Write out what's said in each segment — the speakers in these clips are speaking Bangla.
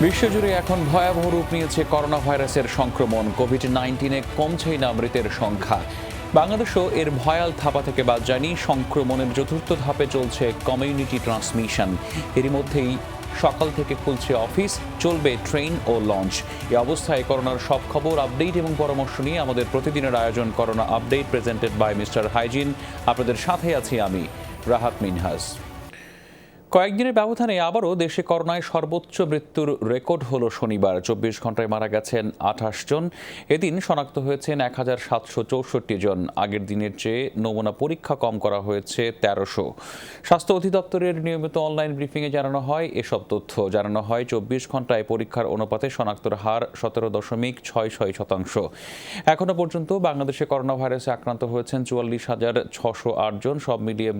বিশ্বজুড়ে এখন ভয়াবহ রূপ নিয়েছে করোনা ভাইরাসের সংক্রমণ। কোভিড-19 কমছেই না মৃতের সংখ্যা। বাংলাদেশও এর ভয়াল থাবা থেকে বাদ যায়নি। সংক্রমণের চতুর্থ ধাপে চলছে কমিউনিটি ট্রান্সমিশন। এরই মধ্যেই সকাল থেকে খুলছে অফিস, চলবে ট্রেন ও লঞ্চ। এই অবস্থায় করোনার সব খবর, আপডেট এবং পরামর্শ নিয়ে আমাদের প্রতিদিনের আয়োজন corona update, presented by Mister Hygiene. আপনাদের সাথে আছি আমি, রাহাত মিনহাজ। কয়েকদিনের ব্যবধানে আবারও দেশে করোনায় সর্বোচ্চ মৃত্যুর রেকর্ড হলো শনিবার। 24 ঘন্টায় মারা গেছেন 28 জন। এদিন শনাক্ত হয়েছেন 1764 জন। আগের দিনের চেয়ে নমুনা পরীক্ষা কম করা হয়েছে 1300। স্বাস্থ্য অধিদপ্তরের নিয়মিত অনলাইন ব্রিফিংয়ে জানানো হয় এসব তথ্য। জানানো হয় 24 ঘন্টায় পরীক্ষার অনুপাতে শনাক্তর হার 17.66%। এখনো পর্যন্ত বাংলাদেশে করোনা ভাইরাসে আক্রান্ত হয়েছেন 44,608 জন। সব মিলিয়ে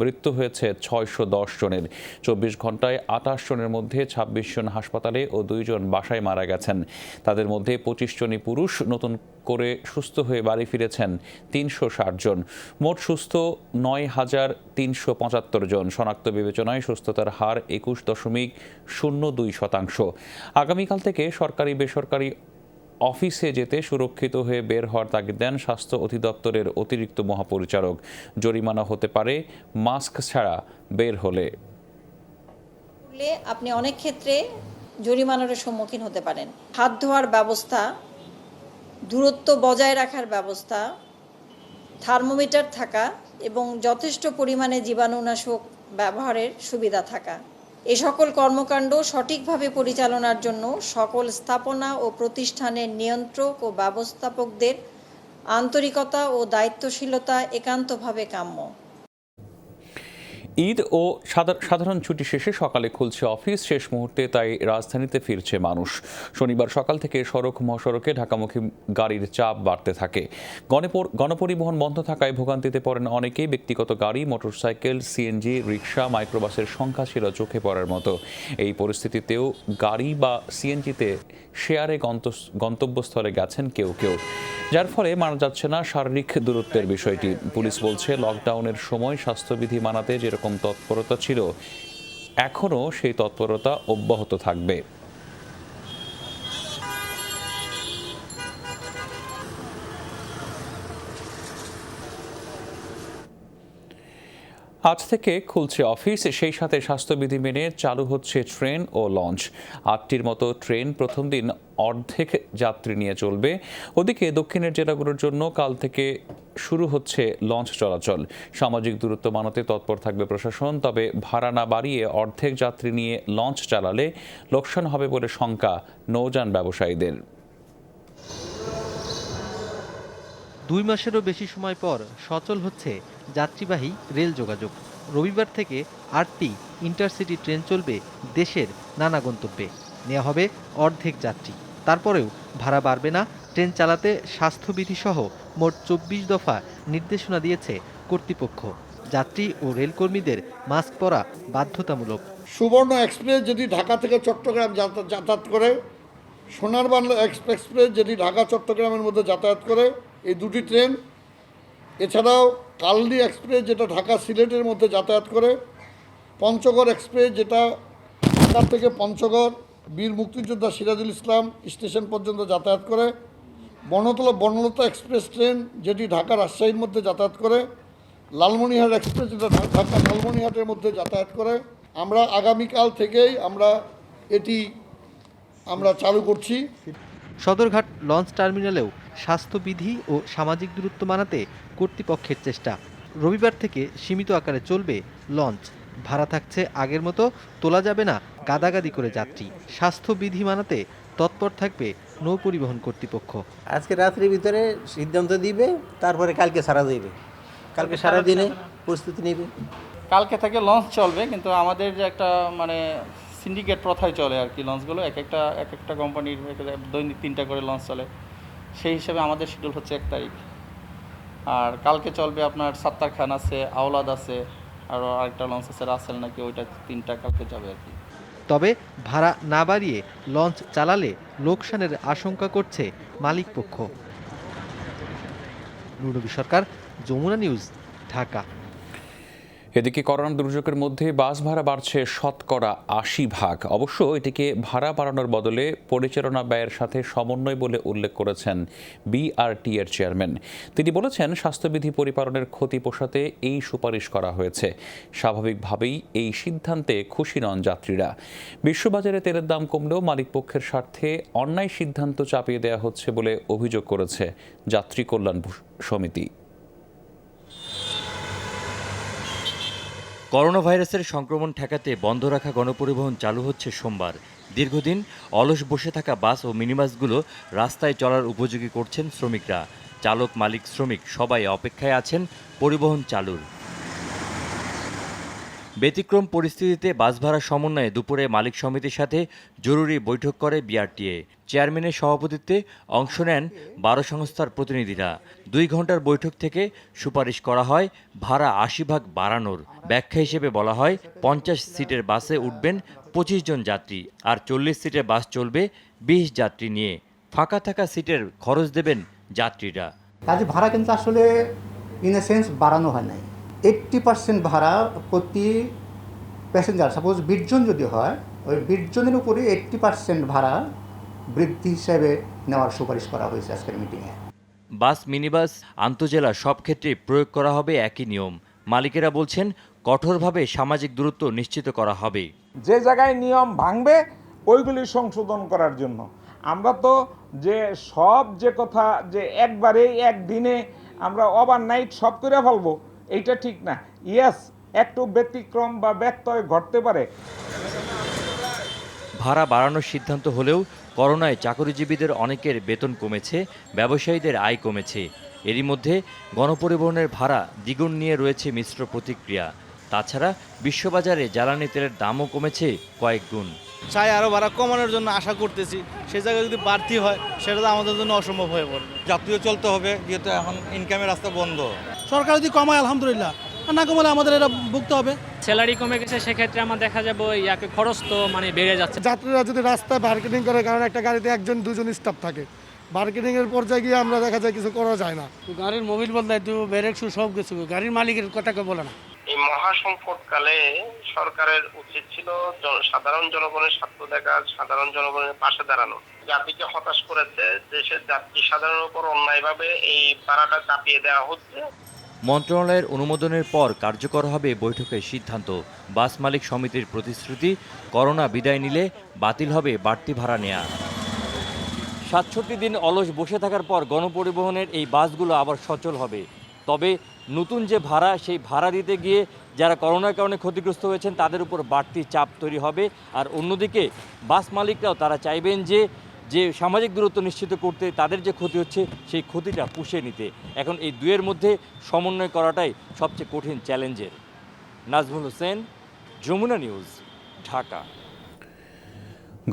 মৃত্যু হয়েছে 610 জনের। 24 ঘন্টায় 28 জনের মধ্যে 26 জন হাসপাতালে ও 2 জন বাসায় মারা গেছেন। তাদের মধ্যে 25 জনই পুরুষ। নতুন করে সুস্থ হয়ে বাড়ি ফিরেছেন 360 জন। মোট সুস্থ 9,375 জন। শনাক্ত বিবেচনায় সুস্থতার হার 21.02%। আগামীকাল থেকে সরকারি বেসরকারি অফিসে যেতে সুরক্ষিত হয়ে বের হওয়ার তাগিদ দেন স্বাস্থ্য অধিদপ্তরের অতিরিক্ত মহাপরিচারক। জরিমানা হতে পারে মাস্ক ছাড়া বের হলে। আপনি অনেক ক্ষেত্রে জরিমানার সম্মুখীন হতে পারেন। হাত ধোয়ার ব্যবস্থা, দূরত্ব বজায় রাখার ব্যবস্থা, থার্মোমিটার থাকা এবং যথেষ্ট পরিমাণে জীবাণুনাশক ব্যবহারের সুবিধা থাকা। এ সকল কর্মকাণ্ড সঠিকভাবে পরিচালনার জন্য সকল স্থাপনা ও প্রতিষ্ঠানের নিয়ন্ত্রক ও ব্যবস্থাপকদের আন্তরিকতা ও দায়িত্বশীলতা একান্তভাবে কাম্য। ঈদ ও সাধারণ ছুটি শেষে সকালে খুলছে অফিস। শেষ মুহূর্তে তাই রাজধানীতে ফিরছে মানুষ। শনিবার সকাল থেকে সড়ক মহাসড়কে ঢাকামুখী গাড়ির চাপ বাড়তে থাকে। গণপরিবহন বন্ধ থাকায় ভোগান্তিতে পড়েন অনেকেই। ব্যক্তিগত গাড়ি, মোটরসাইকেল, সিএনজি, রিক্সা, মাইক্রোবাসের সংখ্যা ছিল চোখে পড়ার মতো। এই পরিস্থিতিতেও গাড়ি বা সিএনজিতে শেয়ারে গন্তব্যস্থলে গেছেন কেউ কেউ, যার ফলে মানা যাচ্ছে না শারীরিক দূরত্বের বিষয়টি। পুলিশ বলছে, লকডাউনের সময় স্বাস্থ্যবিধি মানাতে যেরকম তৎপরতা ছিল, এখনও সেই তৎপরতা অব্যাহত থাকবে। আজ থেকে খুলছে অফিস, সেই সাথে স্বাস্থ্যবিধি মেনে চালু হচ্ছে ট্রেন ও লঞ্চ। 8টির মতো ট্রেন প্রথম দিন অর্ধেক যাত্রী নিয়ে চলবে। ওদিকে দক্ষিণের জেলাগুলোর জন্য কাল থেকে শুরু হচ্ছে লঞ্চ চলাচল। সামাজিক দূরত্ব মানাতে তৎপর থাকবে প্রশাসন। তবে ভাড়া না বাড়িয়ে অর্ধেক যাত্রী নিয়ে লঞ্চ চালালে লোকসান হবে বলে শঙ্কা নৌযান ব্যবসায়ীদের। 2 মাসেরও বেশি সময় পর সচল হচ্ছে যাত্রীবাহী রেল যোগাযোগ। রবিবার থেকে 8টি ইন্টারসিটি ট্রেন চলবে দেশের নানা গন্তব্যে। নেওয়া হবে অর্ধেক যাত্রী। তারপরেও ভাড়া বাড়বে না। ট্রেন চালাতে স্বাস্থ্যবিধি সহ মোট 24 দফা নির্দেশনা দিয়েছে কর্তৃপক্ষ। যাত্রী ও রেলকর্মীদের মাস্ক পরা বাধ্যতামূলক। সুবর্ণ এক্সপ্রেস যদি ঢাকা থেকে চট্টগ্রাম যাতায়াত করে, সোনার বাংলা এক্সপ্রেস যদি ঢাকা চট্টগ্রামের মধ্যে যাতায়াত করে, এই দুটি ট্রেন, এছাড়াও কালনী এক্সপ্রেস যেটা ঢাকা সিলেটের মধ্যে যাতায়াত করে, পঞ্চগড় এক্সপ্রেস যেটা ঢাকা থেকে পঞ্চগড় বীর মুক্তিযোদ্ধা সিরাজুল ইসলাম স্টেশন পর্যন্ত যাতায়াত করে, বনলতা এক্সপ্রেস ট্রেন যেটি ঢাকা রাজশাহীর মধ্যে যাতায়াত করে, লালমনিরহাট এক্সপ্রেস যেটা ঢাকা লালমনিরহাটের মধ্যে যাতায়াত করে। আমরা আগামীকাল থেকেই এটি চালু করছি। সদরঘাট লঞ্চ টার্মিনালেও স্বাস্থ্যবিধি ও সামাজিক দূরত্ব মানাতে কর্তৃপক্ষের চেষ্টা। রবিবার থেকে সীমিত আকারে চলবে লঞ্চ। ভাড়া থাকছে আগের মতো, তোলা যাবে না গাদাগাদি করে যাত্রী। স্বাস্থ্যবিধি মানাতে তৎপর থাকবে নৌ পরিবহন কর্তৃপক্ষ। আজকে রাত্রির ভিতরে সিদ্ধান্ত দিবে, তারপরে কালকে সারা দেবে। কালকে সারাদিনে প্রস্তুতি নেবে। কালকে থেকে লঞ্চ চলবে, কিন্তু আমাদের যে একটা সিন্ডিকেট প্রথায় চলে আর কি। লঞ্চগুলো এক একটা কোম্পানির দৈনিক 3টা করে লঞ্চ চলে। সেই হিসাবে আমাদের শিডিউল হচ্ছে 1 তারিখ। আর কালকে চলবে আপনার সাত্তার খান আছে, আওলাদ আছে, আর আরেকটা লঞ্চ আছে রাসেল নাকি, ওইটা 3টা কালকে যাবে আর কি। তবে ভাড়া না বাড়িয়ে লঞ্চ চালালে লোকসানের আশঙ্কা করছে মালিকপক্ষ। নুরনবী সরকার, যমুনা নিউজ, ঢাকা। এদিকে করোনা দুর্যোগের মধ্যে বাস ভাড়া বাড়ছে 80%। অবশ্য এটিকে ভাড়া বাড়ানোর বদলে পরিচালনা ব্যয়ের সাথে সমন্বয় বলে উল্লেখ করেছেন বিআরটি এর চেয়ারম্যান। তিনি বলেছেন, স্বাস্থ্যবিধি পরিপালনের ক্ষতি পোষাতে এই সুপারিশ করা হয়েছে। স্বাভাবিকভাবেই এই সিদ্ধান্তে খুশি নন যাত্রীরা। বিশ্ববাজারে তেলের দাম কমলেও মালিকপক্ষের স্বার্থে অন্যায় সিদ্ধান্ত চাপিয়ে দেওয়া হচ্ছে বলে অভিযোগ করেছে যাত্রী কল্যাণ সমিতি। করোনা ভাইরাসের সংক্রমণ ঠেকাতে বন্ধ রাখা গণপরিবহন চালু হচ্ছে সোমবার। দীর্ঘদিন অলস বসে থাকা বাস ও মিনিবাসগুলো রাস্তায় চলার উপযোগী করছেন শ্রমিকরা। চালক, মালিক, শ্রমিক সবাই অপেক্ষায় আছেন পরিবহন চালুর। ব্যতিক্রম পরিস্থিতিতে বাস ভাড়া সমন্বয়ে দুপুরে মালিক সমিতির সাথে জরুরি বৈঠক করে বিআরটিএ। চেয়ারম্যানের সভাপতিত্বে অংশ নেন 12 সংস্থার প্রতিনিধিরা। 2 ঘন্টার বৈঠক থেকে সুপারিশ করা হয় ভাড়া 80% বাড়ানোর। ব্যাখ্যা হিসেবে বলা হয় 50 সিটের বাসে উঠবেন 25 জন যাত্রী, আর 40 সিটের বাস চলবে 20 যাত্রী নিয়ে। ফাঁকা থাকা সিটের খরচ দেবেন যাত্রীরা। কাজে ভাড়া কিন্তু আসলে ইন এ সেন্স বাড়ানো হয় নাই। 80% ভাড়া প্রতি প্যাসেঞ্জার, সাপোজ 20 জন যদি হয়, ওই 20 জনের উপরে 80% ভাড়া বৃদ্ধি হিসেবে নেওয়ার সুপারিশ করা হয়েছে আজকের মিটিংয়ে। বাস, মিনিবাস, আন্তজেলা সব ক্ষেত্রে প্রয়োগ করা হবে একই নিয়ম। মালিকেরা বলছেন, কঠোরভাবে সামাজিক দূরত্ব নিশ্চিত করা হবে। যে জায়গায় নিয়ম ভাঙবে ওইগুলি সংশোধন করার জন্য। আমরা তো যে কথা যে একবারেই একদিনে আমরা ওভারনাইট সব করে ফেলবো, এইটা ঠিক না। ইয়েস, একটু ব্যতিক্রম বা ব্যত্যয় ঘটতে পারে। ভাড়া বাড়ানোর সিদ্ধান্ত হলেও করোনায় চাকরিজীবীদের অনেকের বেতন কমেছে, ব্যবসায়ীদের আয় কমেছে। এরই মধ্যে গণপরিবহনের ভাড়া দ্বিগুণ নিয়ে রয়েছে মিশ্র প্রতিক্রিয়া। তাছাড়া বিশ্ববাজারে জ্বালানি তেলের দামও কমেছে কয়েক গুণ। চাই আরও ভাড়া কমানোর জন্য আশা করতেছি। সেই জায়গায় যদি বাড়তি হয় সেটা তো আমাদের জন্য অসম্ভব হয়ে পড়বে। যাত্রীও চলতে হবে, যেহেতু এখন ইনকামের রাস্তা বন্ধ। সরকার যদি কমায় আলহামদুলিল্লাহ, আর না কমালে আমাদের এটা ভুগতে হবে। স্যালারি কমে গেছে, সেক্ষেত্রে আমার দেখা যাবে খরচ তো বেড়ে যাচ্ছে। যাত্রীরা যদি রাস্তায় মার্কেটিং করে, কারণ একটা গাড়িতে 1-2 স্টাফ থাকে, মার্কেটিংয়ের পর্যায়ে গিয়ে আমরা দেখা যায় কিছু করা যায় না। গাড়ির মোবিল বদলায় একটু ব্রেক শু সব কিছু গাড়ির মালিকের কথাকে বলে না। এই মহাসংকটকালে সরকারের উচিত ছিল সাধারণ জনগণের স্বার্থ দেখা, সাধারণ জনগণের পাশে দাঁড়ানো। জাতিকে হতাশ করেছে, দেশের যাত্রী সাধারণের উপর অন্যায়ভাবে এই ভাড়াটা চাপিয়ে দেওয়া হচ্ছে। মন্ত্রণালয়ের অনুমোদনের পর কার্যকর হবে বৈঠকের সিদ্ধান্ত। বাস মালিক সমিতির প্রতিশ্রুতি, করোনা বিদায় নিলে বাতিল হবে বাড়তি ভাড়া নেয়া। 67 দিন অলস বসে থাকার পর গণপরিবহনের এই বাসগুলো আবার সচল হবে। তবে নতুন যে ভাড়া, সেই ভাড়া দিতে গিয়ে যারা করোনার কারণে ক্ষতিগ্রস্ত হয়েছেন তাদের উপর বাড়তি চাপ তৈরি হবে। আর অন্যদিকে বাস মালিকরাও তারা চাইবেন যে সামাজিক দূরত্ব নিশ্চিত করতে তাদের যে ক্ষতি হচ্ছে সেই ক্ষতিটা পুষিয়ে নিতে। এখন এই দুয়ের মধ্যে সমন্বয় করাটাই সবচেয়ে কঠিন চ্যালেঞ্জের। নাজমুল হোসেন, যমুনা নিউজ, ঢাকা।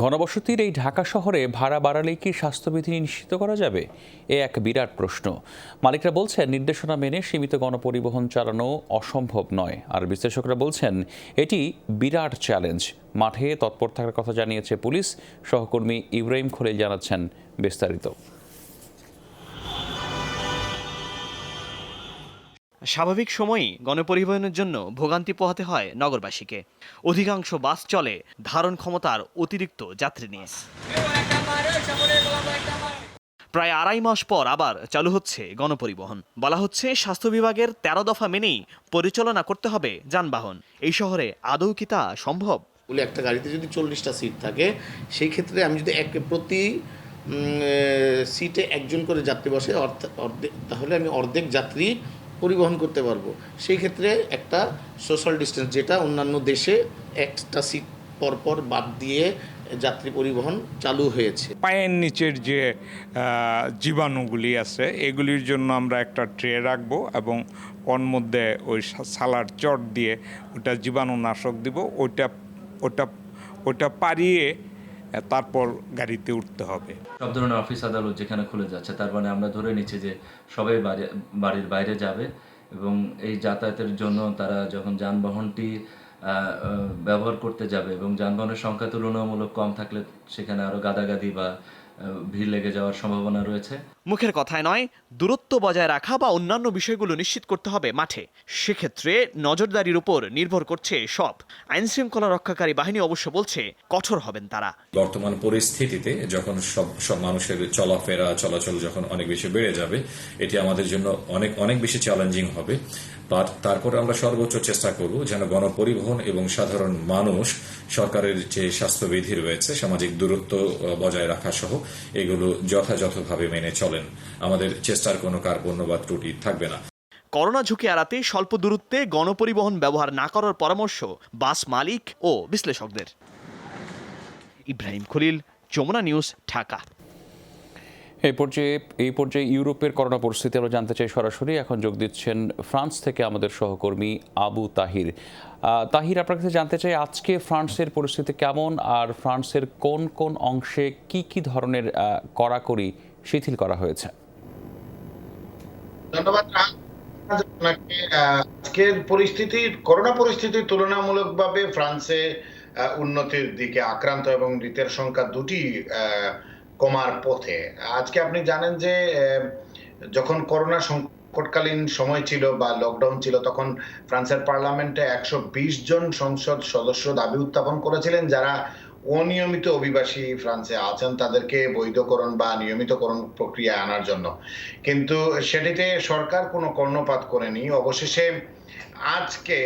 ঘনবসতির এই ঢাকা শহরে ভাড়া বাড়ালেই কি স্বাস্থ্যবিধি নিশ্চিত করা যাবে? এ এক বিরাট প্রশ্ন। মালিকরা বলছেন, নির্দেশনা মেনে সীমিত গণপরিবহন চালানো অসম্ভব নয়। আর বিশ্লেষকরা বলছেন, এটি বিরাট চ্যালেঞ্জ। মাঠে তৎপর থাকার কথা জানিয়েছে পুলিশ। সহকর্মী ইব্রাহিম খলিল জানাচ্ছেন বিস্তারিত। স্বাভাবিক সময়ই গণপরিবহনের জন্য ভোগান্তি পোহাতে হয় নগরবাসীকে। অধিকাংশ বাস চলে ধারণ ক্ষমতার অতিরিক্ত যাত্রী নিয়ে। প্রায় 2.5 মাস পর আবার চালু হচ্ছে গণপরিবহন। বলা হচ্ছে, স্বাস্থ্য বিভাগের 13 দফা মেনেই পরিচালনা করতে হবে যানবাহন। এই শহরে আদৌ কি তা সম্ভব? একটা গাড়িতে যদি 40টা সিট থাকে, সেই ক্ষেত্রে আমি যদি প্রতি সিটে একজন করে যাত্রী বসে, তাহলে আমি অর্ধেক যাত্রী পরিবহন করতে পারবো। সেই ক্ষেত্রে একটা সোশ্যাল ডিস্টেন্স, যেটা অন্যান্য দেশে একটা সিট পরপর বাদ দিয়ে যাত্রী পরিবহন চালু হয়েছে। পায়ের নিচের যে জীবাণুগুলি আছে, এগুলির জন্য আমরা একটা ট্রে রাখবো এবং ওর মধ্যে ওই সালার চট দিয়ে ওটা জীবাণুনাশক দিব। ওটা পারিয়ে তারপর গাড়িতে উঠতে হবে। সব ধরনের অফিস আদালত যেখানে খুলে যাচ্ছে, তার মানে আমরা ধরে নিচ্ছি যে সবাই বাড়ির বাইরে যাবে এবং এই যাতায়াতের জন্য তারা যখন যানবাহনটি ব্যবহার করতে যাবে এবং যানবাহনের সংখ্যা তুলনামূলক কম থাকলে সেখানে আরও গাদাগাদি বা ভিড় লেগে যাওয়ার সম্ভাবনা রয়েছে। মুখের কথায় নয়, দূরত্ব বজায় রাখা বা অন্যান্য বিষয়গুলো নিশ্চিত করতে হবে মাঠে। সেক্ষেত্রে নজরদারির উপর নির্ভর করছে সব। আইনশৃঙ্খলা রক্ষাকারী বাহিনী অবশ্য বলছে কঠোর হবেন তারা। বর্তমান পরিস্থিতিতে যখন সব মানুষের চলাফেরা চলাচল যখন অনেক বেশি বেড়ে যাবে, এটি আমাদের জন্য অনেক বেশি চ্যালেঞ্জিং হবে। বাট তারপর আমরা সর্বোচ্চ চেষ্টা করব যেন গণপরিবহন এবং সাধারণ মানুষ সরকারের যে স্বাস্থ্যবিধি রয়েছে, সামাজিক দূরত্ব বজায় রাখা সহ এগুলো যথাযথভাবে মেনে চলেন। আমাদের চেষ্টার কোনো কার্পণ্য বা ত্রুটি থাকবে না। করোনা ঝুঁকি এড়াতে স্বল্প দূরত্বে গণপরিবহন ব্যবহার না করার পরামর্শ বাস মালিক ও বিশ্লেষকদের। ইব্রাহিম খলিল, যমুনা নিউজ, ঢাকা। এই পর্যায়ে ইউরোপের করোনা পরিস্থিতি আমরা জানতে চাই সরাসরি। এখন যোগ দিচ্ছেন ফ্রান্স থেকে আমাদের সহকর্মী আবু তাহির। তাহির, আপনার কাছে জানতে চাই আজকে ফ্রান্সের পরিস্থিতি কেমন, আর ফ্রান্সের কোন কোন অংশে কি ধরনের কড়াকড়ি শিথিল করা হয়েছে? ধন্যবাদ। আজকের পরিস্থিতি, করোনা পরিস্থিতি তুলনামূলকভাবে ফ্রান্সে উন্নতির দিকে, আক্রান্ত এবং মৃতের সংখ্যা দুটি কমার পথে। আজকে আপনি জানেন যে যখন করোনা সংকটকালীন সময় ছিল বা লকডাউন ছিল, তখন ফ্রান্সের পার্লামেন্টে 120 জন সংসদ সদস্য দাবি উত্থাপন করেছিলেন যারা অনিয়মিত অভিবাসী ফ্রান্সে আছেন তাদেরকে বৈধকরণ বা নিয়মিতকরণ প্রক্রিয়া আনার জন্য। কিন্তু সেটিতে সরকার কোনো কর্ণপাত করেনি। অবশেষে আজকে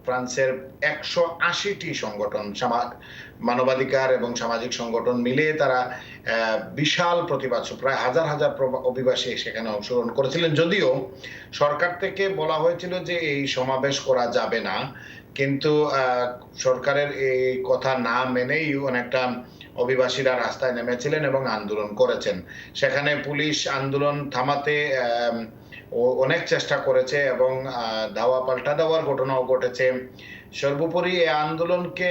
ফ্রান্সের 180টি সংগঠন, মানবাধিকার এবং সামাজিক সংগঠন মিলে তারা বিশাল প্রতিবাদ, প্রায় হাজার হাজার অভিবাসী সেখানে অংশগ্রহণ করেছিলেন। যদিও সরকার থেকে বলা হয়েছিল যে এই সমাবেশ করা যাবে না, কিন্তু সরকারের এই কথা না মেনেই অনেকটা অভিবাসীরা রাস্তায় নেমেছিলেন এবং আন্দোলন করেছেন। সেখানে পুলিশ আন্দোলন থামাতে অনেক চেষ্টা করেছে এবং ধাওয়া পাল্টা দেওয়ার ঘটনাও ঘটেছে। সর্বোপরি এই আন্দোলনকে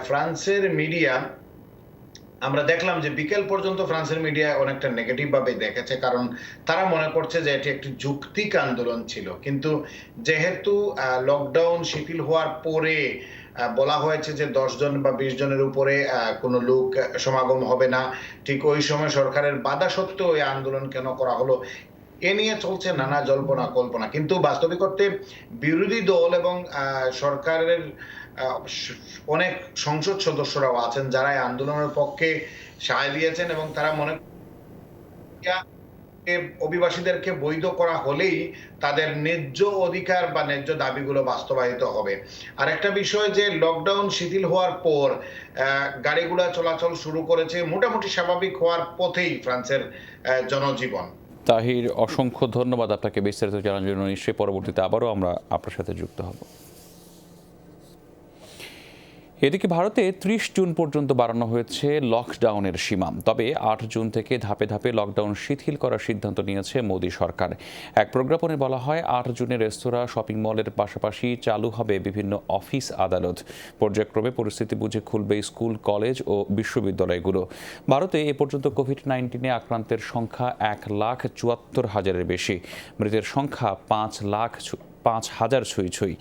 ফ্রান্সের মিডিয়া, আমরা দেখলাম যে বিকেল পর্যন্ত ফ্রান্সের মিডিয়া অনেকটা নেগেটিভ ভাবে দেখেছে, কারণ তারা মনে করছে যে এটি একটি যৌক্তিক আন্দোলন ছিল। কিন্তু যেহেতু লকডাউন শিথিল হওয়ার পরে বলা হয়েছে যে 10 জন বা 20 জনের উপরে কোনো লোক সমাগম হবে না, ঠিক ওই সময় সরকারের বাধা সত্ত্বেও এই আন্দোলন কেন করা হলো, এ নিয়ে চলছে নানা জল্পনা কল্পনা। কিন্তু বাস্তবিক অর্থে বিরোধী দল এবং সরকারের অনেক সংসদ সদস্যরাও আছেন যারা এই আন্দোলনের পক্ষে সায় দিয়েছেন এবং তারা মনে অভিবাসীদেরকে বৈধ করা হলেই তাদের ন্যায্য অধিকার বা ন্যায্য দাবিগুলো বাস্তবায়িত হবে। আর একটা বিষয় যে লকডাউন শিথিল হওয়ার পর গাড়িগুলো চলাচল শুরু করেছে, মোটামুটি স্বাভাবিক হওয়ার পথেই ফ্রান্সের জনজীবন। তাহির, অসংখ্য ধন্যবাদ আপনাকে বিস্তারিত জানার জন্য। নিশ্চয়ই পরবর্তীতে আবারও আমরা আপনার সাথে যুক্ত হব। এদিকে ভারতে 30 জুন পর্যন্ত বাড়ানো হয়েছে লকডাউনের সীমা। তবে 8 জুন থেকে ধাপে ধাপে লকডাউন শিথিল করার সিদ্ধান্ত নিয়েছে মোদী সরকার। এক প্রজ্ঞাপনে বলা হয় 8 জুনে রেস্তোরাঁ, শপিং মলের পাশাপাশি চালু হবে বিভিন্ন অফিস আদালত। পর্যায়ক্রমে পরিস্থিতি বুঝে খুলবে স্কুল, কলেজ ও বিশ্ববিদ্যালয়গুলো। ভারতে এ পর্যন্ত কোভিড-19 আক্রান্তের সংখ্যা 1,74,000-এর বেশি। মৃতের সংখ্যা 5,000 ছুঁই।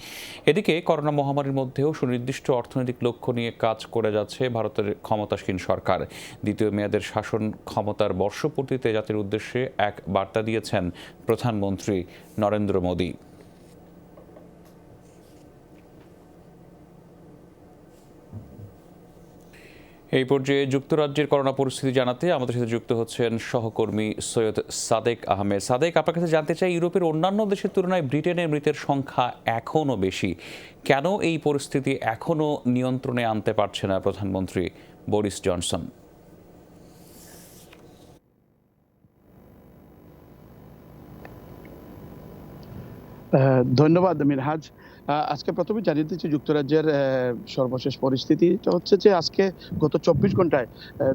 এদিকে করোনা মহামারীর মধ্যেও সুনির্দিষ্ট অর্থনৈতিক লক্ষ্য নিয়ে কাজ করে যাচ্ছে ভারতের ক্ষমতাসীন সরকার। দ্বিতীয় মেয়াদের শাসন ক্ষমতার বর্ষপূর্তিতে জাতির উদ্দেশ্যে এক বার্তা দিয়েছেন প্রধানমন্ত্রী নরেন্দ্র মোদী। এই পর্যায়ে যুক্তরাজ্যের করোনা পরিস্থিতি জানাতে আমাদের সাথে যুক্ত হচ্ছেন সহকর্মী সৈয়দ সাদেক আহমেদ। সাদেক, আপনার কাছে জানতে চাই, ইউরোপের অন্যান্য দেশের তুলনায় ব্রিটেনের মৃতের সংখ্যা এখনও বেশি। কেন এই পরিস্থিতি এখনও নিয়ন্ত্রণে আনতে পারছে না প্রধানমন্ত্রী বরিস জনসন? ধন্যবাদ মিনহাজ। আজকে প্রথমে জানিয়ে দিচ্ছি যুক্তরাজ্যের সর্বশেষ পরিস্থিতিটা হচ্ছে যে আজকে গত 24 ঘন্টায়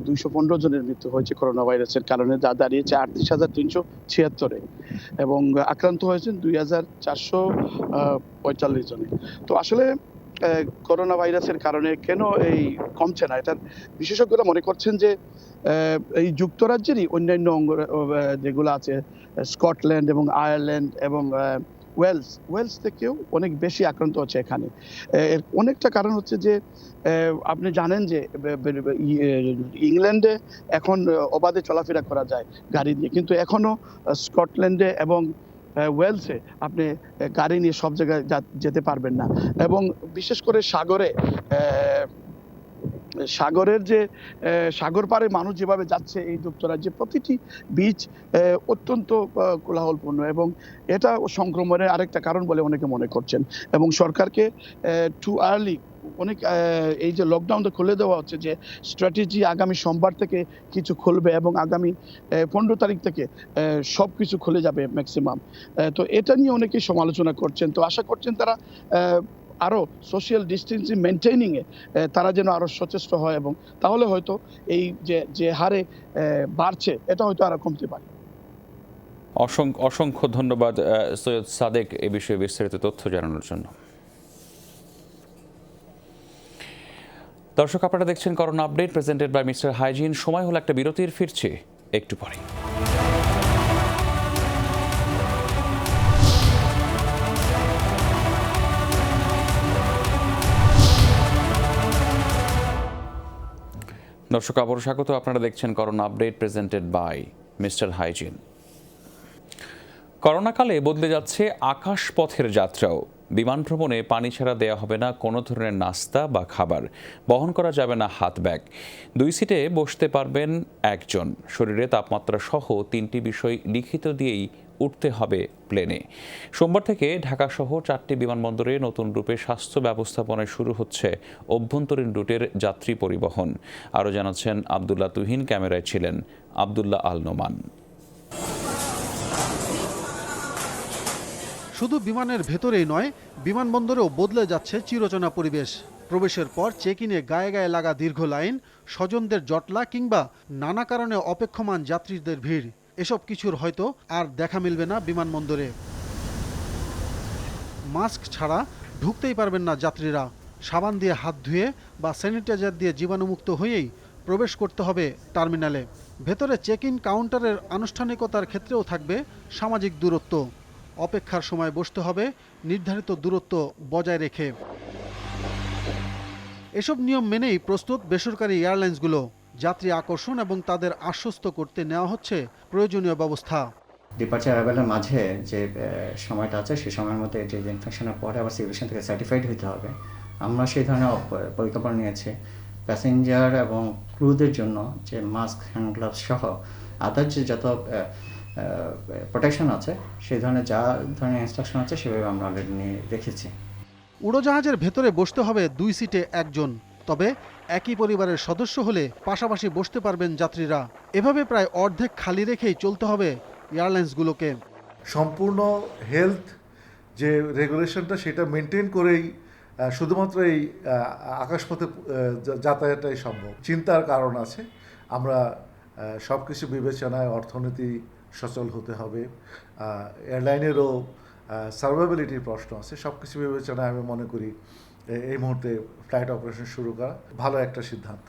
215 জনের মৃত্যু হয়েছে করোনা ভাইরাসের কারণে, যা দাঁড়িয়েছে 38,376-এ এবং আক্রান্ত হয়েছেন 2,445 জনে। তো আসলে করোনা ভাইরাসের কারণে কেন এই কমছে না, এটার বিশেষজ্ঞরা মনে করছেন যে এই যুক্তরাজ্যেরই অন্যান্য অঙ্গ যেগুলো আছে, স্কটল্যান্ড এবং আয়ারল্যান্ড এবং ওয়েলস থেকেও অনেক বেশি আক্রান্ত হচ্ছে এখানে। এর অনেকটা কারণ হচ্ছে যে আপনি জানেন যে ইংল্যান্ডে এখন অবাধে চলাফেরা করা যায় গাড়ি দিয়ে, কিন্তু এখনও স্কটল্যান্ডে এবং ওয়েলসে আপনি গাড়ি নিয়ে সব জায়গায় যেতে পারবেন না। এবং বিশেষ করে সাগরের যে সাগর পাড়ে মানুষ যেভাবে যাচ্ছে এই যুক্তরাজ্যে, প্রতিটি বিচ অত্যন্ত কোলাহলপূর্ণ, এবং এটা সংক্রমণের আরেকটা কারণ বলে অনেকে মনে করছেন। এবং সরকারকে টু আর্লি অনেক এই যে লকডাউনটা খুলে দেওয়া হচ্ছে, যে স্ট্র্যাটেজি আগামী সোমবার থেকে কিছু খুলবে এবং আগামী 15 তারিখ থেকে সব কিছু খুলে যাবে ম্যাক্সিমাম। তো এটা নিয়ে অনেকেই সমালোচনা করছেন। তো আশা করছেন তারা আরও সোশ্যাল ডিস্টেন্সিং মেনটেনিংয়ে তারা যেন আরও সচেষ্ট হয়, এবং তাহলে হয়তো এই যে হারে বাড়ছে এটা হয়তো আরও কমতে পারে। অসংখ্য ধন্যবাদ সৈয়দ সাদেক এ বিষয়ে বিস্তারিত তথ্য জানানোর জন্য। দর্শক, আপনারা দেখছেন corona update presented by Mister Hygiene. সময় হলো একটা বিরতির, ফিরছে একটু পরে। দর্শক, আবারও স্বাগত। আপনারা দেখছেন corona update presented by Mister Hygiene. করোনাকালে বদলে যাচ্ছে আকাশপথের যাত্রাও। বিমান ভ্রমণে পানি ছাড়া দেয়া হবে না কোনো ধরনের নাস্তা বা খাবার, বহন করা যাবে না হাত ব্যাগ, 2 সিটে বসতে পারবেন একজন, শরীরে তাপমাত্রা সহ 3টি বিষয় লিখিত দিয়েই উঠতে হবে প্লেনে। সোমবার থেকে ঢাকাসহ 4টি বিমানবন্দরে নতুন রূপে স্বাস্থ্য ব্যবস্থাপনায় শুরু হচ্ছে অভ্যন্তরীণ রুটের যাত্রী পরিবহন। আরও জানাচ্ছেন আবদুল্লাহ তুহিন, ক্যামেরায় ছিলেন আবদুল্লাহ আল নোমান। শুধু বিমানের ভেতরেই নয়, বিমানবন্দরেও বদলে যাচ্ছে চিরচেনা পরিবেশ। প্রবেশের পর চেক ইনে গায়ে গায়ে লাগা দীর্ঘ লাইন, স্বজনদের জটলা কিংবা নানা কারণে অপেক্ষমান যাত্রীদের ভিড়, এসব কিছুর হয়তো আর দেখা মিলবে না বিমানবন্দরে। মাস্ক ছাড়া ঢুকতেই পারবেন না যাত্রীরা। সাবান দিয়ে হাত ধুয়ে বা স্যানিটাইজার দিয়ে জীবাণুমুক্ত হয়েই প্রবেশ করতে হবে টার্মিনালে। ভেতরে চেক ইন কাউন্টারের আনুষ্ঠানিকতার ক্ষেত্রেও থাকবে সামাজিক দূরত্ব। অপেক্ষার সময় বসতে হবে নির্ধারিত দূরত্ব বজায় রেখে। এসব নিয়ম মেনেই প্রস্তুত বেসরকারি এয়ারলাইন্সগুলো। যাত্রী আকর্ষণ এবং তাদের আশ্বস্ত করতে নেওয়া হচ্ছে প্রয়োজনীয় ব্যবস্থা। ডিপার্চার অ্যারাইভালের মাঝে যে সময়টা আছে, সেই সময়ের মধ্যে এটি ইনফেকশনের পরে আবার সিভিলেশন থেকে সার্টিফাইড হতে হবে। আমরা সেই ধরনের পরিকল্পনা নিয়েছি। প্যাসেঞ্জার এবং ক্রুদের জন্য যে মাস্ক, হ্যান্ড গ্লাভস সহ আদার যে যত প্রোটেকশন আছে, সেই ধরনের যা ধরনের ইনস্ট্রাকশন আছে সেভাবে আমরা অলরেডি নিয়ে রেখেছি। উড়োজাহাজের ভেতরে বসতে হবে 2 সিটে একজন, তবে একই পরিবারের সদস্য হলে পাশাপাশি বসতে পারবেন যাত্রীরা। এভাবে প্রায় অর্ধেক খালি রেখেই চলতে হবে এয়ারলাইন্সগুলোকে। সম্পূর্ণ হেলথ যে রেগুলেশনটা সেটা মেনটেন করেই শুধুমাত্র এই আকাশপথে যাতায়াতটাই সম্ভব। চিন্তার কারণ আছে, আমরা সব কিছু বিবেচনায় অর্থনীতি সচল হতে হবে, এয়ারলাইনেরও সার্ভাইভেলিটির প্রশ্ন আছে, সব কিছু বিবেচনায় আমি মনে করি এই মুহূর্তে ফ্লাইট অপারেশন শুরু করা ভালো একটা সিদ্ধান্ত।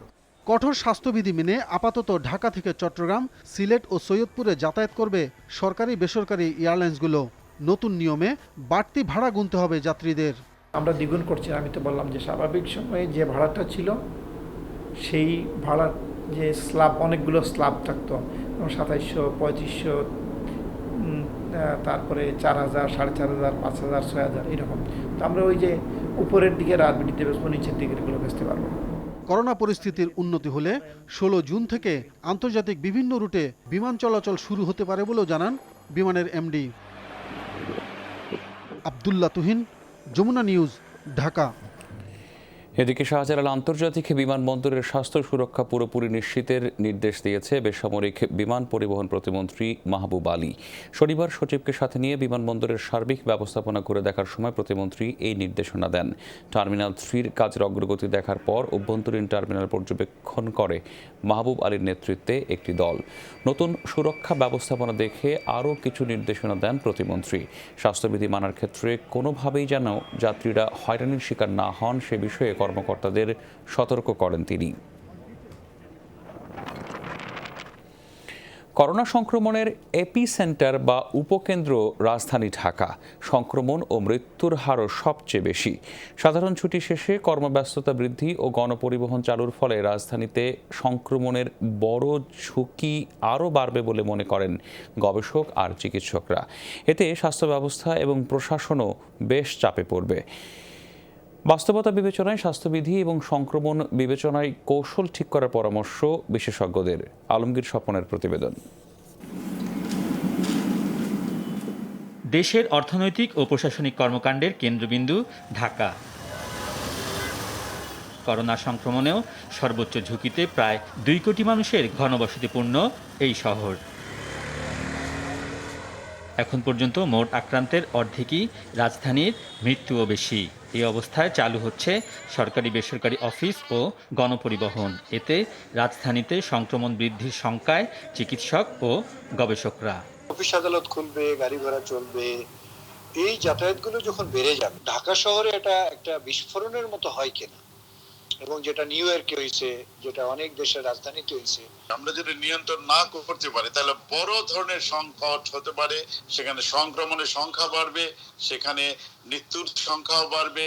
কঠোর স্বাস্থ্যবিধি মেনে আপাতত ঢাকা থেকে চট্টগ্রাম, সিলেট ও সৈয়দপুরে যাতায়াত করবে সরকারি বেসরকারি এয়ারলাইন্সগুলো। নতুন নিয়মে বাড়তি ভাড়া গুনতে হবে যাত্রীদের। আমরা দ্বিগুণ করছি। আমি তো বললাম যে স্বাভাবিক সময়ে যে ভাড়াটা ছিল সেই ভাড়ার যে স্ল্যাব, অনেকগুলো স্ল্যাব থাকতো, 2700, 3500, তারপরে 4000, 4500, 5000, 6000 এরকম। তো আমরা ওই যে উপরের দিকে রাত বিটিতে বেসবো, নিচের দিকে এগুলো বেচতে পারবো। করোনা পরিস্থিতির উন্নতি হলে 16 জুন থেকে আন্তর্জাতিক বিভিন্ন রুটে বিমান চলাচল শুরু হতে পারে বলেও জানান বিমানের এমডি। আবদুল্লাহ তুহিন, যমুনা নিউজ, ঢাকা। এদিকে শাহজালাল আন্তর্জাতিক বিমানবন্দরের স্বাস্থ্য সুরক্ষা পুরোপুরি নিশ্চিতের নির্দেশ দিয়েছে বেসামরিক বিমান পরিবহন প্রতিমন্ত্রী মাহবুব আলী। শনিবার সচিবকে সাথে নিয়ে বিমানবন্দরের সার্বিক ব্যবস্থাপনা করে দেখার সময় প্রতিমন্ত্রী এই নির্দেশনা দেন। টার্মিনাল 3-র কাজের অগ্রগতি দেখার পর অভ্যন্তরীণ টার্মিনাল পর্যবেক্ষণ করে মাহবুব আলীর নেতৃত্বে একটি দল। নতুন সুরক্ষা ব্যবস্থাপনা দেখে আরও কিছু নির্দেশনা দেন প্রতিমন্ত্রী। স্বাস্থ্যবিধি মানার ক্ষেত্রে কোনোভাবেই যেন যাত্রীরা হয়রানির শিকার না হন সে বিষয়ে কর্মকর্তাদের সতর্ক করেন তিনি। করোনা সংক্রমণের এপিসেন্টার বা উপকেন্দ্র রাজধানী ঢাকা। সংক্রমণ ও মৃত্যুর হারও সবচেয়ে বেশি। সাধারণ ছুটি শেষে কর্মব্যস্ততা বৃদ্ধি ও গণপরিবহন চালুর ফলে রাজধানীতে সংক্রমণের বড় ঝুঁকি আরও বাড়বে বলে মনে করেন গবেষক আর চিকিৎসকরা। এতে স্বাস্থ্য ব্যবস্থা এবং প্রশাসনও বেশ চাপে পড়বে। বাস্তবতা বিবেচনায় স্বাস্থ্যবিধি এবং সংক্রমণ বিবেচনায় কৌশল ঠিক করার পরামর্শ বিশেষজ্ঞদের। আলমগীর স্বপনের প্রতিবেদন। দেশের অর্থনৈতিক ও প্রশাসনিক কর্মকাণ্ডের কেন্দ্রবিন্দু ঢাকা। করোনা সংক্রমণেও সর্বোচ্চ ঝুঁকিতে প্রায় 2 কোটি মানুষের ঘনবসতিপূর্ণ এই শহর। এখন পর্যন্ত মোট আক্রান্তের অর্ধেকই রাজধানীর, মৃত্যুও বেশি। এই অবস্থায় চালু হচ্ছে সরকারি বেসরকারি অফিস ও গণপরিবহন। এতে রাজধানীতে সংক্রমণ বৃদ্ধির শঙ্কায় চিকিৎসক ও গবেষকরা। অফিস আদালত খুলবে, গাড়ি ঘোড়া চলবে, এই যাতায়াতগুলো যখন বেড়ে যাবে, ঢাকা শহরে এটা একটা বিস্ফোরণের মতো হয় কিনা, এবং যেটা নিউ ইয়র্কে হয়েছে, যেটা অনেক দেশের রাজধানীতে হয়েছে, আমরা যদি নিয়ন্ত্রণ না করতে পারি তাহলে বড় ধরনের সংকট হতে পারে। সেখানে সংক্রমণের সংখ্যা বাড়বে, সেখানে মৃত্যুর সংখ্যাও বাড়বে।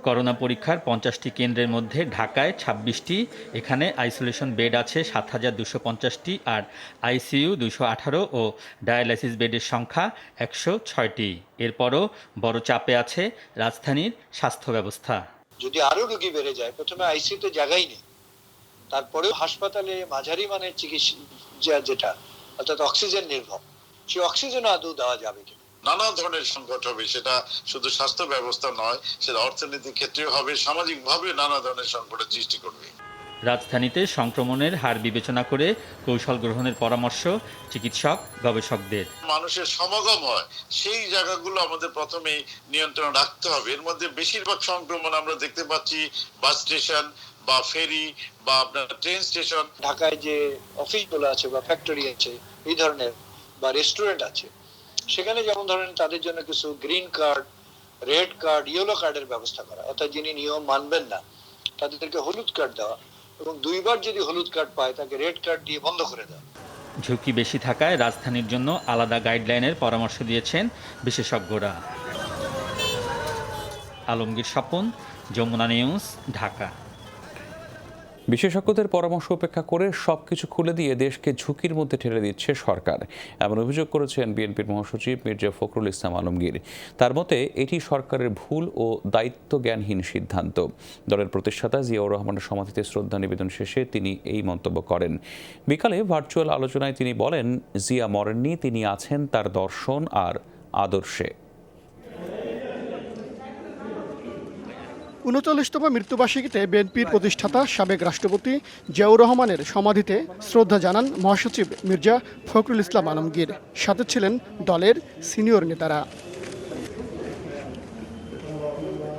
করোনা পরীক্ষার 50টি কেন্দ্রের মধ্যে ঢাকায় 26টি, এখানে আইসোলেশন বেড আছে 7,250টি, আর আইসিইউ 218 ও ডায়ালাইসিস বেডের সংখ্যা 106টি। এরপরও বড় চাপে আছে রাজধানীর স্বাস্থ্য ব্যবস্থা। যদি আরো রোগী বেড়ে যায়, প্রথমে আইসিইউতে জায়গাই নেই, তারপরেও হাসপাতালে মাঝারি মানের চিকিৎসা যেটা অর্থাৎ অক্সিজেন নির্ভর, সেই অক্সিজেন আদৌ দেওয়া যাবে কিনা। নানা ধরনের সংকট হবে, সেটা শুধু স্বাস্থ্য ব্যবস্থা নয়, সেটা অর্থনীতির ক্ষেত্রেও হবে, সামাজিকভাবে নানা ধরনের সংকটের সৃষ্টি করবে। রাজধানীতে সংক্রমণের হার বিবেচনা করে কৌশল গ্রহণের পরামর্শ চিকিৎসক গবেষকদের। মানুষের সমাগম হয়, সেই জায়গাগুলো আমাদের প্রথমেই নিয়ন্ত্রণ রাখতে হবে। এর মধ্যে বেশিরভাগ সংক্রমণ আমরা দেখতে পাচ্ছি বাস স্টেশন বা ফেরি বা আপনার ট্রেন স্টেশন। ঢাকায় যে অফিসগুলো আছে বা ফ্যাক্টরি আছে এই ধরনের, বা রেস্টুরেন্ট আছে, সেখানে যেমন ধরেন তাদের জন্য কিছু green card, red card, yellow কার্ডের ব্যবস্থা করা, অর্থাৎ যিনি নিয়ম মানবেন না তাদেরকে হলুদ কার্ড দেওয়া, এবং 2 বার যদি হলুদ কার্ড পায় তাকে রেড কার্ড দিয়ে বন্ধ করে দেওয়া। ঝুঁকি বেশি থাকায় রাজধানীর জন্য আলাদা গাইডলাইনের পরামর্শ দিয়েছেন বিশেষজ্ঞরা। আলমগীর স্বপন, যমুনা নিউজ, ঢাকা। বিশেষজ্ঞদের পরামর্শ উপেক্ষা করে সবকিছু খুলে দিয়ে দেশকে ঝুঁকির মধ্যে ঠেলে দিচ্ছে সরকার, এমন অভিযোগ করেছেন বিএনপির মহাসচিব মির্জা ফখরুল ইসলাম আলমগীর। তার মতে এটি সরকারের ভুল ও দায়িত্বজ্ঞানহীন সিদ্ধান্ত। দলের প্রতিষ্ঠাতা জিয়াউর রহমানের সমাধিতে শ্রদ্ধা নিবেদন শেষে তিনি এই মন্তব্য করেন। বিকালে ভার্চুয়াল আলোচনায় তিনি বলেন, জিয়া মরেননি, তিনি আছেন তার দর্শন আর আদর্শে। ৩৯তম মৃত্যুবার্ষিকীতে বিএনপির প্রতিষ্ঠাতা সাবেক রাষ্ট্রপতি জিয়াউর রহমানের সমাধিতে শ্রদ্ধা জানান মহাসচিব মির্জা ফখরুল ইসলাম আলমগীর। সাথে ছিলেন দলের সিনিয়র নেতারা।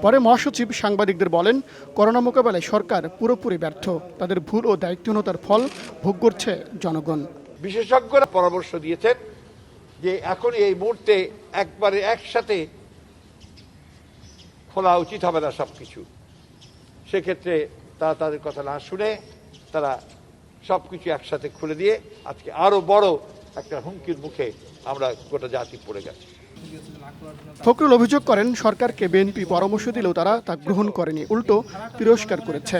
পরে মহাসচিব সাংবাদিকদের বলেন, করোনা মোকাবেলায় সরকার পুরোপুরি ব্যর্থ, তাদের ভুল ও দায়িত্বহীনতার ফল ভোগ করছে জনগণ। বিশেষজ্ঞরা পরামর্শ দিয়েছেন যে এখন এই মুহূর্তে একবারে একসাথে খোলা উচিত হবে না সবকিছু। সেক্ষেত্রে তারা তাদের কথা না শুনে তারা সবকিছু একসাথে খুলে দিয়ে আজকে আরো বড় একটা হুমকির মুখে আমরা গোটা জাতি পড়ে গেছি। ফখরুল অভিযোগ করেন, সরকারকে বিএনপি পরামর্শ দিলেও তারা তা গ্রহণ করেনি, উল্টো তিরস্কার করেছে।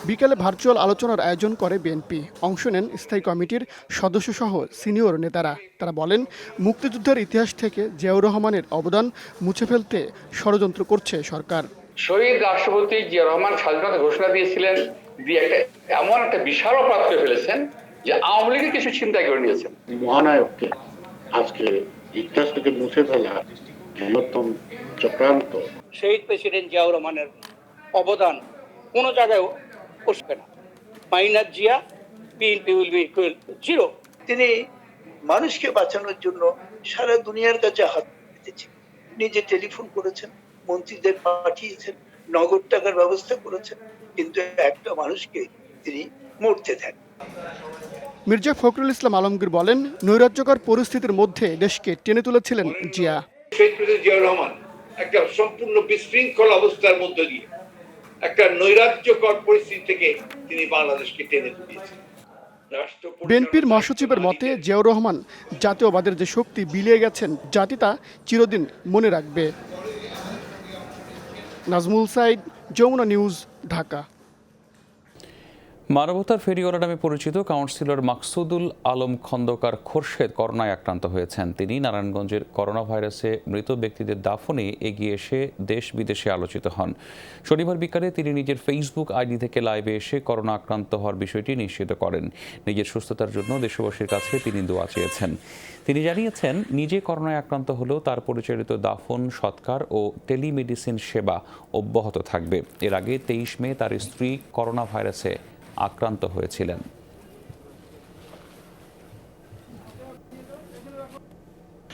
বিকেলে ভার্চুয়াল আলোচনার আয়োজন করে বিএনপি। অংশ নেন স্থায়ী কমিটির সদস্যসহ সিনিয়র নেতারা। তারা বলেন, মুক্তিযুদ্ধের ইতিহাস থেকে জিয়াউর রহমানের অবদান মুছে ফেলতে ষড়যন্ত্র করছে সরকার। শহীদ রাষ্ট্রপতি জিয়া রহমান স্বাধীনতা ঘোষণা দিয়েছিলেন, দিয়ে এমন একটা বিশাল অপরাধ করে ফেলেছেন যে আওয়ামী লীগের কিছু চিন্তা করে নিয়েছেন। মহানায়ককে আজকে ইতিহাস থেকে মুছে ফেলা বৃহত্তম চক্রান্ত। শহীদ প্রেসিডেন্ট জিয়াউর রহমানের অবদান কোনো জায়গায় করবে না। Minus Zia, BNP will be equal zero. তিনি মানুষকে বাঁচানোর জন্য সারা দুনিয়ার কাছে হাত পেতেছেন, নিজে টেলিফোন করেছেন, মন্ত্রীদের পাঠিয়েছেন, নগদ টাকার ব্যবস্থা করেছেন, কিন্তু একটা মানুষকে তিনি মরতে দেন। মির্জা ফখরুল ইসলাম আলমগীর বলেন, নৈরাজ্যকর পরিস্থিতির মধ্যে দেশকে টেনে তুলেছিলেন জিয়া। শহীদ প্রেসিডেন্ট জিয়াউর রহমান একটা সম্পূর্ণ বিশৃঙ্খল অবস্থার মধ্য দিয়ে একটা নৈরাজ্যকর পরিস্থিতি থেকে তিনি বাংলাদেশকে টেনে তুলেছেন। বিএনপির মহাসচিবের মতে জিয়াউর রহমান জাতীয়বাদের যে শক্তি বিলিয়ে গেছেন জাতি তা চিরদিন মনে রাখবে। নাজমুল সাইদ, যমুনা নিউজ, ঢাকা। মানবতার ফেরিওয়ালা নামে পরিচিত কাউন্সিলর মাকসুদুল আলম খন্দকার খোরশেদ করোনায় আক্রান্ত হয়েছেন। তিনি নারায়ণগঞ্জের করোনা ভাইরাসে মৃত ব্যক্তিদের দাফনে এগিয়ে এসে দেশ বিদেশে আলোচিত হন। শনিবার বিকালে তিনি নিজের ফেসবুক আইডি থেকে লাইভে এসে করোনা আক্রান্ত হওয়ার বিষয়টি নিশ্চিত করেন। নিজের সুস্থতার জন্য দেশবাসীর কাছে তিনি দোয়া চেয়েছেন। তিনি জানিয়েছেন, নিজে করোনায় আক্রান্ত হলেও তার পরিচালিত দাফন, সৎকার ও টেলিমেডিসিন সেবা অব্যাহত থাকবে। এর আগে 23 মে তার স্ত্রী করোনা ভাইরাসে আক্রান্ত হয়েছিলেন।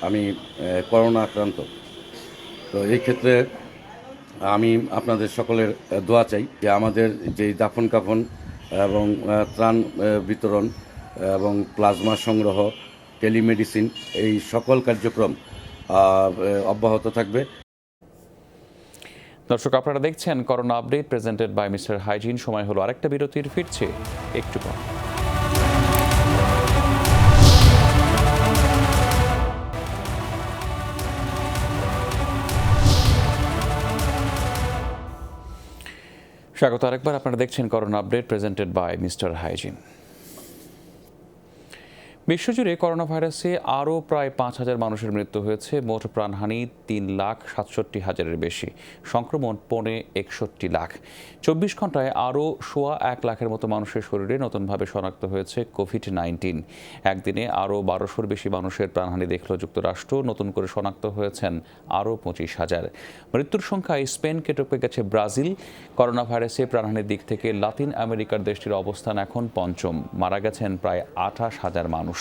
আমি করোনা আক্রান্ত, তো এই ক্ষেত্রে আমি আপনাদের সকলের দোয়া চাই যে আমাদের যে দাফন কাফন এবং ত্রাণ বিতরণ এবং প্লাজমা সংগ্রহ, টেলিমেডিসিন, এই সকল কার্যক্রম অব্যাহত থাকবে। দর্শক, আপনারা দেখছেন corona update presented by Mister Hygiene. সময় হলো আরেকটা বিরতির, ফিরছে একটু পর। স্বাগত আরেকবার, আপনারা দেখছেন corona update presented by Mister Hygiene. বিশ্বজুড়ে করোনা ভাইরাসে আরও প্রায় 5,000 মানুষের মৃত্যু হয়েছে। মোট প্রাণহানি 3,67,000-এর বেশি, সংক্রমণ 61 লাখ। 24 ঘন্টায় আরও 1.25 লাখের মতো মানুষের শরীরে নতুনভাবে শনাক্ত হয়েছে কোভিড-19। একদিনে আরও 1200-র বেশি মানুষের প্রাণহানি দেখল যুক্তরাষ্ট্র। নতুন করে শনাক্ত হয়েছেন আরও 25,000। মৃত্যুর সংখ্যায় স্পেনকে টপকে গেছে ব্রাজিল। করোনা ভাইরাসে প্রাণহানির দিক থেকে লাতিন আমেরিকার দেশটির অবস্থান এখন পঞ্চম। মারা গেছেন প্রায় 28,000 মানুষ।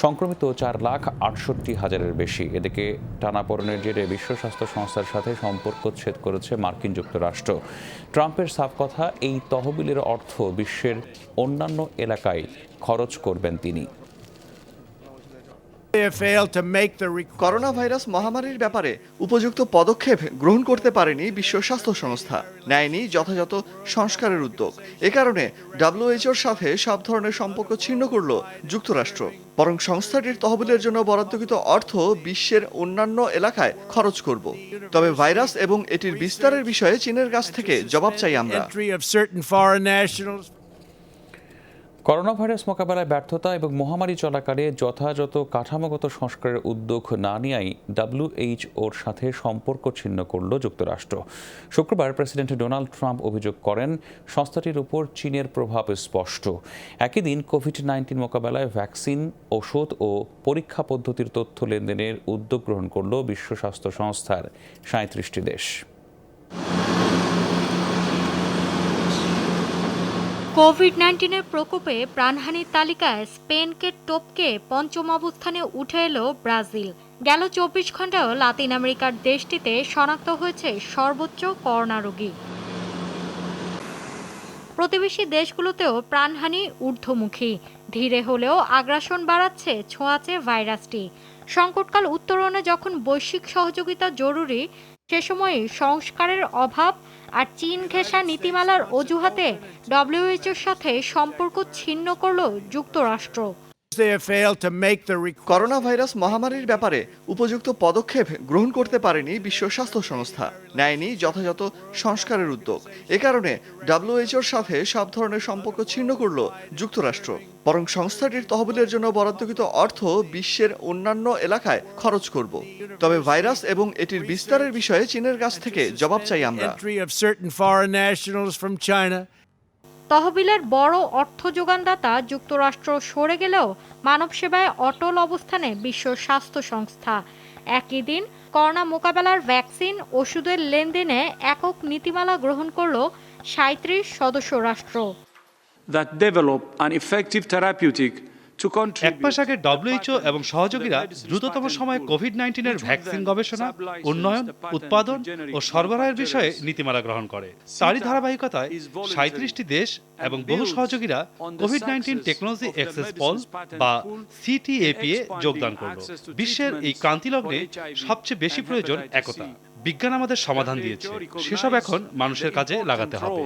সংক্রমিত 4,68,000-এর বেশি। এদিকে টানাপোড়েনের জেরে বিশ্ব স্বাস্থ্য সংস্থার সাথে সম্পর্কচ্ছেদ করেছে মার্কিন যুক্তরাষ্ট্র। ট্রাম্পের সাফ কথা, এই তহবিলের অর্থ বিশ্বের অন্যান্য এলাকায় খরচ করবেন তিনি। করোনা ভাইরাস মহামারীর ব্যাপারে উপযুক্ত পদক্ষেপ গ্রহণ করতে পারেনি বিশ্ব স্বাস্থ্য সংস্থা, নেয়নি যথাযথ সংস্কারের উদ্যোগ। এ কারণে WHO-র সাথে সব ধরনের সম্পর্ক ছিন্ন করল যুক্তরাষ্ট্র। বরং সংস্থাটির তহবিলের জন্য বরাদ্দকৃত অর্থ বিশ্বের অন্যান্য এলাকায় খরচ করব। তবে ভাইরাস এবং এটির বিস্তারের বিষয়ে চীনের কাছ থেকে জবাব চাই আমরা। করোনা ভাইরাস মোকাবেলায় ব্যর্থতা এবং মহামারী চলাকালে যথাযথ কাঠামোগত সংস্কারের উদ্যোগ না নেওয়াই WHO-র সাথে সম্পর্ক ছিন্ন করল যুক্তরাষ্ট্র। শুক্রবার প্রেসিডেন্ট ডোনাল্ড ট্রাম্প অভিযোগ করেন, সংস্থাটির উপর চীনের প্রভাব স্পষ্ট। একই দিন কোভিড-19 মোকাবেলায় ভ্যাকসিন, ওষুধ ও পরীক্ষা পদ্ধতির তথ্য লেনদেনের উদ্যোগ গ্রহণ করল বিশ্ব স্বাস্থ্য সংস্থার 37টি দেশ। কোভিড-19-এর প্রকোপে প্রাণহানির তালিকায় স্পেনকে টপকে পঞ্চম অবস্থানে উঠে এলো ব্রাজিল। গেল 24 ঘন্টায়ও লাতিন আমেরিকার দেশটিতে শনাক্ত হয়েছে সর্বোচ্চ করোনা রোগী। প্রতিবেশী দেশগুলোতেও প্রাণহানি ঊর্ধ্বমুখী। ধীরে হলেও আগ্রাসন বাড়াচ্ছে ছোঁয়াচে ভাইরাসটি। সংকটকাল উত্তরণে যখন বৈশ্বিক সহযোগিতা জরুরি, সে সময়ে সংস্কারের অভাব আর চীন ঘেঁষা নীতিমালার অজুহাতে WHO-র সাথে সম্পর্ক ছিন্ন করল যুক্তরাষ্ট্র। করোনা ভাইরাস মহামারীর ব্যাপারে উপযুক্ত পদক্ষেপ গ্রহণ করতে পারেনি বিশ্ব স্বাস্থ্য সংস্থা, নেয়নি যথাযথ সংস্কারের উদ্যোগ। এ কারণে WHO-র সাথে সব ধরনের সম্পর্ক ছিন্ন করল যুক্তরাষ্ট্র। বরং সংস্থাটির তহবিলের জন্য বরাদ্দকৃত অর্থ বিশ্বের অন্যান্য এলাকায় খরচ করব। তবে ভাইরাস এবং এটির বিস্তারের বিষয়ে চীনের কাছ থেকে জবাব চাই আমরা। তহবিলের বড় অর্থ যোগানদাতা যুক্তরাষ্ট্র সরে গেলেও মানব সেবায় অটল অবস্থানে বিশ্ব স্বাস্থ্য সংস্থা। একই দিন করোনা মোকাবেলার ভ্যাকসিন, ওষুধের লেনদেনে একক নীতিমালা গ্রহণ করল 37 সদস্য রাষ্ট্র। এক মাস আগে WHO এবং সহযোগীরা দ্রুততম সময়ে কোভিড-19-এর ভ্যাকসিন গবেষণা, উন্নয়ন, উৎপাদন ও সরবরাহের বিষয়ে নীতিমালা গ্রহণ করে। তারই ধারাবাহিকতায় 37টি দেশ এবং বহু সহযোগীরা কোভিড-19 টেকনোলজি অ্যাক্সেস পল বা CTAP-এ যোগদান করল। বিশ্বের এই ক্রান্তিলগ্নে সবচেয়ে বেশি প্রয়োজন একতা। বিজ্ঞান আমাদের সমাধান দিয়েছে, সেসব এখন মানুষের কাজে লাগাতে হবে।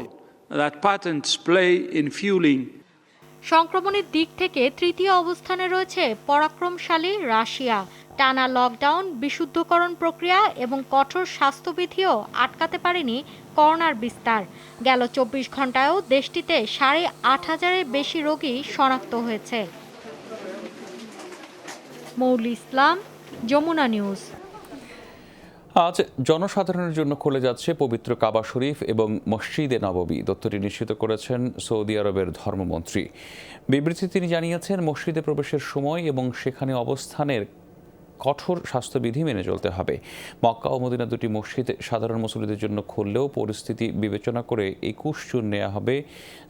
সংক্রমণের দিক থেকে তৃতীয় অবস্থানে রয়েছে পরাক্রমশালী রাশিয়া। টানা লকডাউন, বিশুদ্ধকরণ প্রক্রিয়া এবং কঠোর স্বাস্থ্যবিধিও আটকাতে পারেনি করোনার বিস্তার। গেল 24 ঘন্টায়ও দেশটিতে 8,500-এর বেশি রোগী শনাক্ত হয়েছে। মৌলি ইসলাম, যমুনা নিউজ। আজ জনসাধারণের জন্য খুলে যাচ্ছে পবিত্র কাবা শরীফ এবং মসজিদে নববী। তথ্যটি নিশ্চিত করেছেন সৌদি আরবের ধর্মমন্ত্রী। বিবৃতিতে তিনি জানিয়েছেন, মসজিদে প্রবেশের সময় এবং সেখানে অবস্থানের কঠোর স্বাস্থ্যবিধি মেনে চলতে হবে। মক্কা ও মদিনা দুটি মসজিদ সাধারণ মুসল্লিদের জন্য খুললেও পরিস্থিতি বিবেচনা করে 21 জুন নেওয়া হবে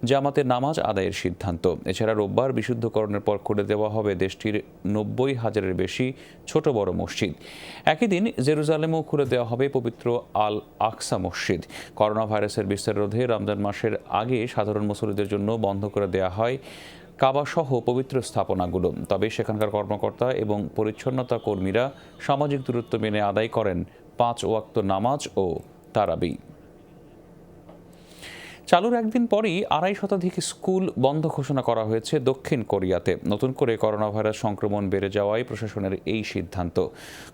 জামাতের নামাজ আদায়ের সিদ্ধান্ত। এছাড়া রোববার বিশুদ্ধকরণের পর খুলে দেওয়া হবে দেশটির 90,000-এর বেশি ছোট বড় মসজিদ। একই দিন জেরুজালেমেও খুলে দেওয়া হবে পবিত্র আল আকসা মসজিদ। করোনা ভাইরাসের বিস্তার রোধে রমজান মাসের আগে সাধারণ মুসল্লিদের জন্য বন্ধ করে দেওয়া হয় কাবা সহ পবিত্র স্থাপনাগুলো। তবে সেখানকার কর্মকর্তা এবং পরিচ্ছন্নতা কর্মীরা সামাজিক দূরত্ব মেনে আদায় করেন 5 ওয়াক্ত নামাজ ও তারাবি। চালুর একদিন পরই 2.5 শতাধিক স্কুল বন্ধ ঘোষণা করা হয়েছে দক্ষিণ কোরিয়াতে। নতুন করে করোনা ভাইরাস সংক্রমণ বেড়ে যাওয়ায় প্রশাসনের এই সিদ্ধান্ত।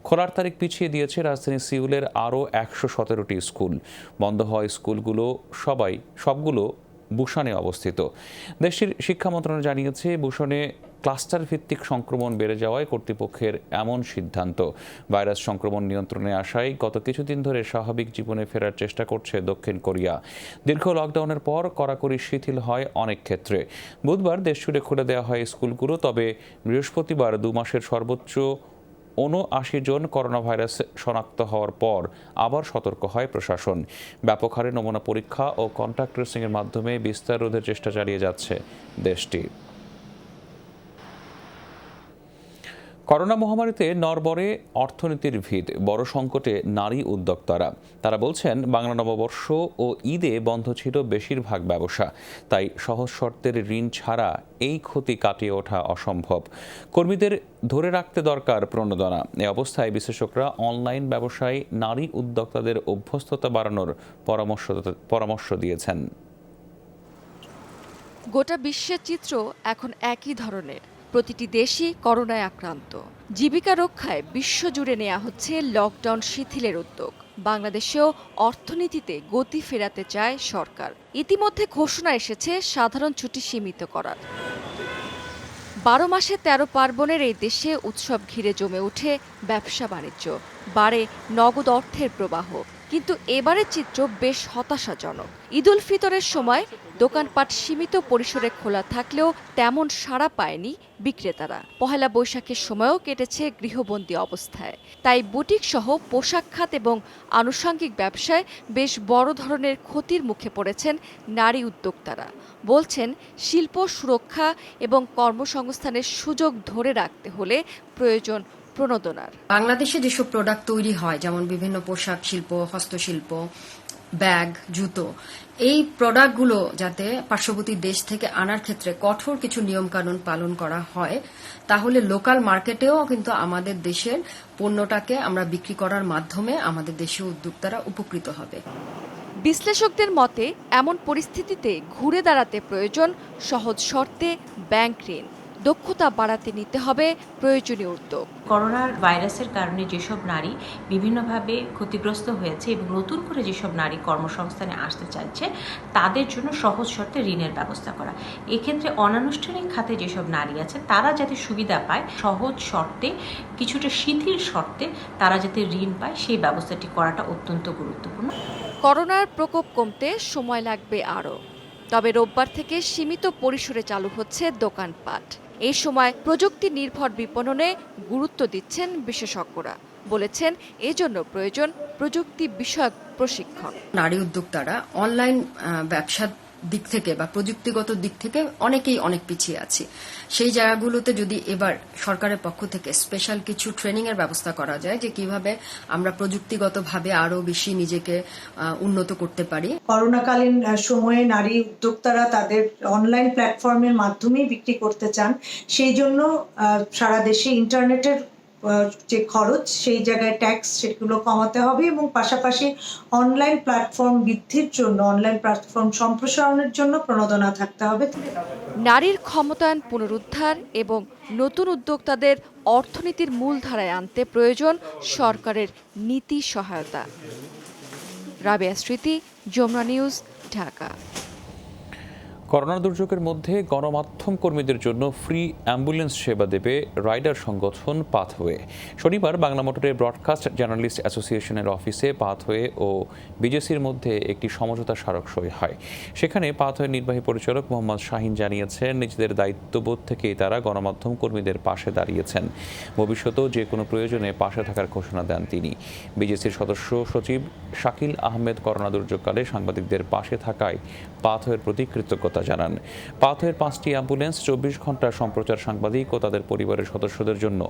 খোলার তারিখ পিছিয়ে দিয়েছে রাজধানী সিউলের আরও 117টি স্কুল। বন্ধ হওয়া স্কুলগুলো সবগুলো বুসানে অবস্থিত। দেশটির শিক্ষা মন্ত্রণালয় জানিয়েছে, বুসানে ক্লাস্টার ভিত্তিক সংক্রমণ বেড়ে যাওয়ায় কর্তৃপক্ষের এমন সিদ্ধান্ত। ভাইরাস সংক্রমণ নিয়ন্ত্রণে আসায় গত কিছুদিন ধরে স্বাভাবিক জীবনে ফেরার চেষ্টা করছে দক্ষিণ কোরিয়া। দীর্ঘ লকডাউনের পর কড়াকড়ি শিথিল হয় অনেক ক্ষেত্রে। বুধবার দেশ জুড়ে খুলে দেওয়া হয় স্কুলগুলো। তবে বৃহস্পতিবার 2 মাসের সর্বোচ্চ 79 জন করোনা ভাইরাস শনাক্ত হওয়ার পর আবার সতর্ক হয় প্রশাসন। ব্যাপক হারে নমুনা পরীক্ষা ও কন্টাক্ট ট্রেসিংয়ের মাধ্যমে বিস্তার রোধের চেষ্টা চালিয়ে যাচ্ছে দেশটি। করোনা মহামারীতে নড়বড়ে অর্থনীতির ভিত। বড় সংকটে নারী উদ্যোক্তারা। তারা বলছেন, বাংলা নববর্ষ ও ঈদে বন্ধ ছিল বেশিরভাগ ব্যবসা। তাই সহজ শর্তের ঋণ ছাড়া এই ক্ষতি কাটিয়ে ওঠা অসম্ভব। কর্মীদের ধরে রাখতে দরকার প্রণোদনা। এ অবস্থায় বিশ্লেষকরা অনলাইন ব্যবসায় নারী উদ্যোক্তাদের অভ্যস্ততা বাড়ানোর পরামর্শ দিয়েছেন। গোটা বিশ্বের চিত্র এখন একই ধরনের। প্রতিটি দেশই করোনায় আক্রান্ত। জীবিকা রক্ষায় বিশ্বজুড়ে নেওয়া হচ্ছে লকডাউন শিথিলের উদ্যোগ। বাংলাদেশেও অর্থনীতিতে গতি ফেরাতে চায় সরকার। ইতিমধ্যে ঘোষণা এসেছে সাধারণ ছুটি সীমিত করার। 12 মাসে 13 পার্বণের এই দেশে উৎসব ঘিরে জমে ওঠে ব্যবসা বাণিজ্য, বাড়ে নগদ অর্থের প্রবাহ। কিন্তু এবারের চিত্র বেশ হতাশাজনক। ঈদ উল ফিতরের সময় দোকানপাট সীমিত পরিসরে খোলা থাকলেও তেমন সাড়া পায়নি বিক্রেতারা। পহেলা বৈশাখের সময়ও কেটেছে গৃহবন্দী অবস্থায়। তাই বুটিক সহ পোশাক খাত এবং আনুষঙ্গিক ব্যবসায় বেশ বড় ধরনের ক্ষতির মুখে পড়েছেন নারী উদ্যোক্তারা। বলছেন, শিল্প সুরক্ষা এবং কর্মসংস্থানের সুযোগ ধরে রাখতে হলে প্রয়োজন প্রণোদনার। বাংলাদেশে যেসব প্রোডাক্ট তৈরি হয়, যেমন বিভিন্ন পোশাক শিল্প, হস্তশিল্প, ব্যাগ, জুতো, এই প্রোডাক্টগুলো যাতে পার্শ্ববর্তী দেশ থেকে আনার ক্ষেত্রে কঠোর কিছু নিয়মকানুন পালন করা হয়, তাহলে লোকাল মার্কেটেও কিন্তু আমাদের দেশের পণ্যটাকে আমরা বিক্রি করার মাধ্যমে আমাদের দেশীয় উদ্যোক্তারা উপকৃত হবে। বিশ্লেষকদের মতে, এমন পরিস্থিতিতে ঘুরে দাঁড়াতে প্রয়োজন সহজ শর্তে ব্যাংক ঋণ। দক্ষতা বাড়াতে নিতে হবে প্রয়োজনীয় উদ্যোগ। করোনার ভাইরাসের কারণে যেসব নারী বিভিন্নভাবে ক্ষতিগ্রস্ত হয়েছে এবং নতুন করে যেসব নারী কর্মসংস্থানে আসতে চাইছে, তাদের জন্য সহজ শর্তে ঋণের ব্যবস্থা করা। এক্ষেত্রে অনানুষ্ঠানিক খাতে যেসব নারী আছে, তারা যাতে সুবিধা পায়, সহজ শর্তে, কিছুটা শিথিল শর্তে তারা যাতে ঋণ পায়, সেই ব্যবস্থাটি করাটা অত্যন্ত গুরুত্বপূর্ণ। করোনার প্রকোপ কমতে সময় লাগবে আরও। তবে রোববার থেকে সীমিত পরিসরে চালু হচ্ছে দোকানপাট। এই সময় প্রযুক্তি নির্ভর বিপণনে গুরুত্ব দিচ্ছেন বিশেষজ্ঞরা। বলেছেন, এজন্য প্রয়োজন প্রযুক্তি বিষয়ক প্রশিক্ষণ। নারী উদ্যোক্তারা অনলাইন ব্যবসার দিক থেকে বা প্রযুক্তিগত দিক থেকে অনেকেই অনেক পিছিয়ে আছে। সেই জায়গাগুলোতে যদি এবার সরকারের পক্ষ থেকে স্পেশাল কিছু ট্রেনিং এর ব্যবস্থা করা যায়, যে কিভাবে আমরা প্রযুক্তিগতভাবে আরো বেশি নিজেকে উন্নত করতে পারি। করোনাকালীন সময়ে নারী উদ্যোক্তারা তাদের অনলাইন প্ল্যাটফর্মের মাধ্যমেই বিক্রি করতে চান। সেই জন্য সারা দেশে ইন্টারনেটের যে খরচ সেই জায়গায় ট্যাক্স সেগুলো কমাতে হবে এবং পাশাপাশি অনলাইন প্ল্যাটফর্ম বৃদ্ধির জন্য অনলাইন প্ল্যাটফর্ম সম্প্রসারণের জন্য প্রণোদনা থাকতে হবে। নারীর ক্ষমতায়ন পুনরুদ্ধার এবং নতুন উদ্যোক্তাদের অর্থনীতির মূলধারায় আনতে প্রয়োজন সরকারের নীতি সহায়তা। রাবেয়া স্মৃতি, যমুনা নিউজ, ঢাকা। করোনা দুর্যোগের মধ্যে গণমাধ্যম কর্মীদের জন্য ফ্রি অ্যাম্বুলেন্স সেবা দেবে রাইডার সংগঠন পাথওয়ে। শনিবার বাংলা মোটরের ব্রডকাস্ট জার্নালিস্ট অ্যাসোসিয়েশনের অফিসে পাথওয়ে ও বিজেসির মধ্যে একটি সমঝোতা স্মারক সই হয়। সেখানে পাথওয়ের নির্বাহী পরিচালক মোহাম্মদ শাহিন জানিয়েছেন, নিজেদের দায়িত্ববোধ থেকেই তারা গণমাধ্যম কর্মীদের পাশে দাঁড়িয়েছেন। ভবিষ্যতেও যে কোনো প্রয়োজনে পাশে থাকার ঘোষণা দেন তিনি। বিজেসির সদস্য সচিব শাকিল আহমেদ করোনা দুর্যোগকালে সাংবাদিকদের পাশে থাকায় পাথওয়ের প্রতি কৃতজ্ঞতা জানান। পাথওয়ের 5টি অ্যাম্বুলেন্স 24 ঘন্টা সম্প্রচার সাংবাদিক ও তাদের পরিবারের সদস্যদের জন্য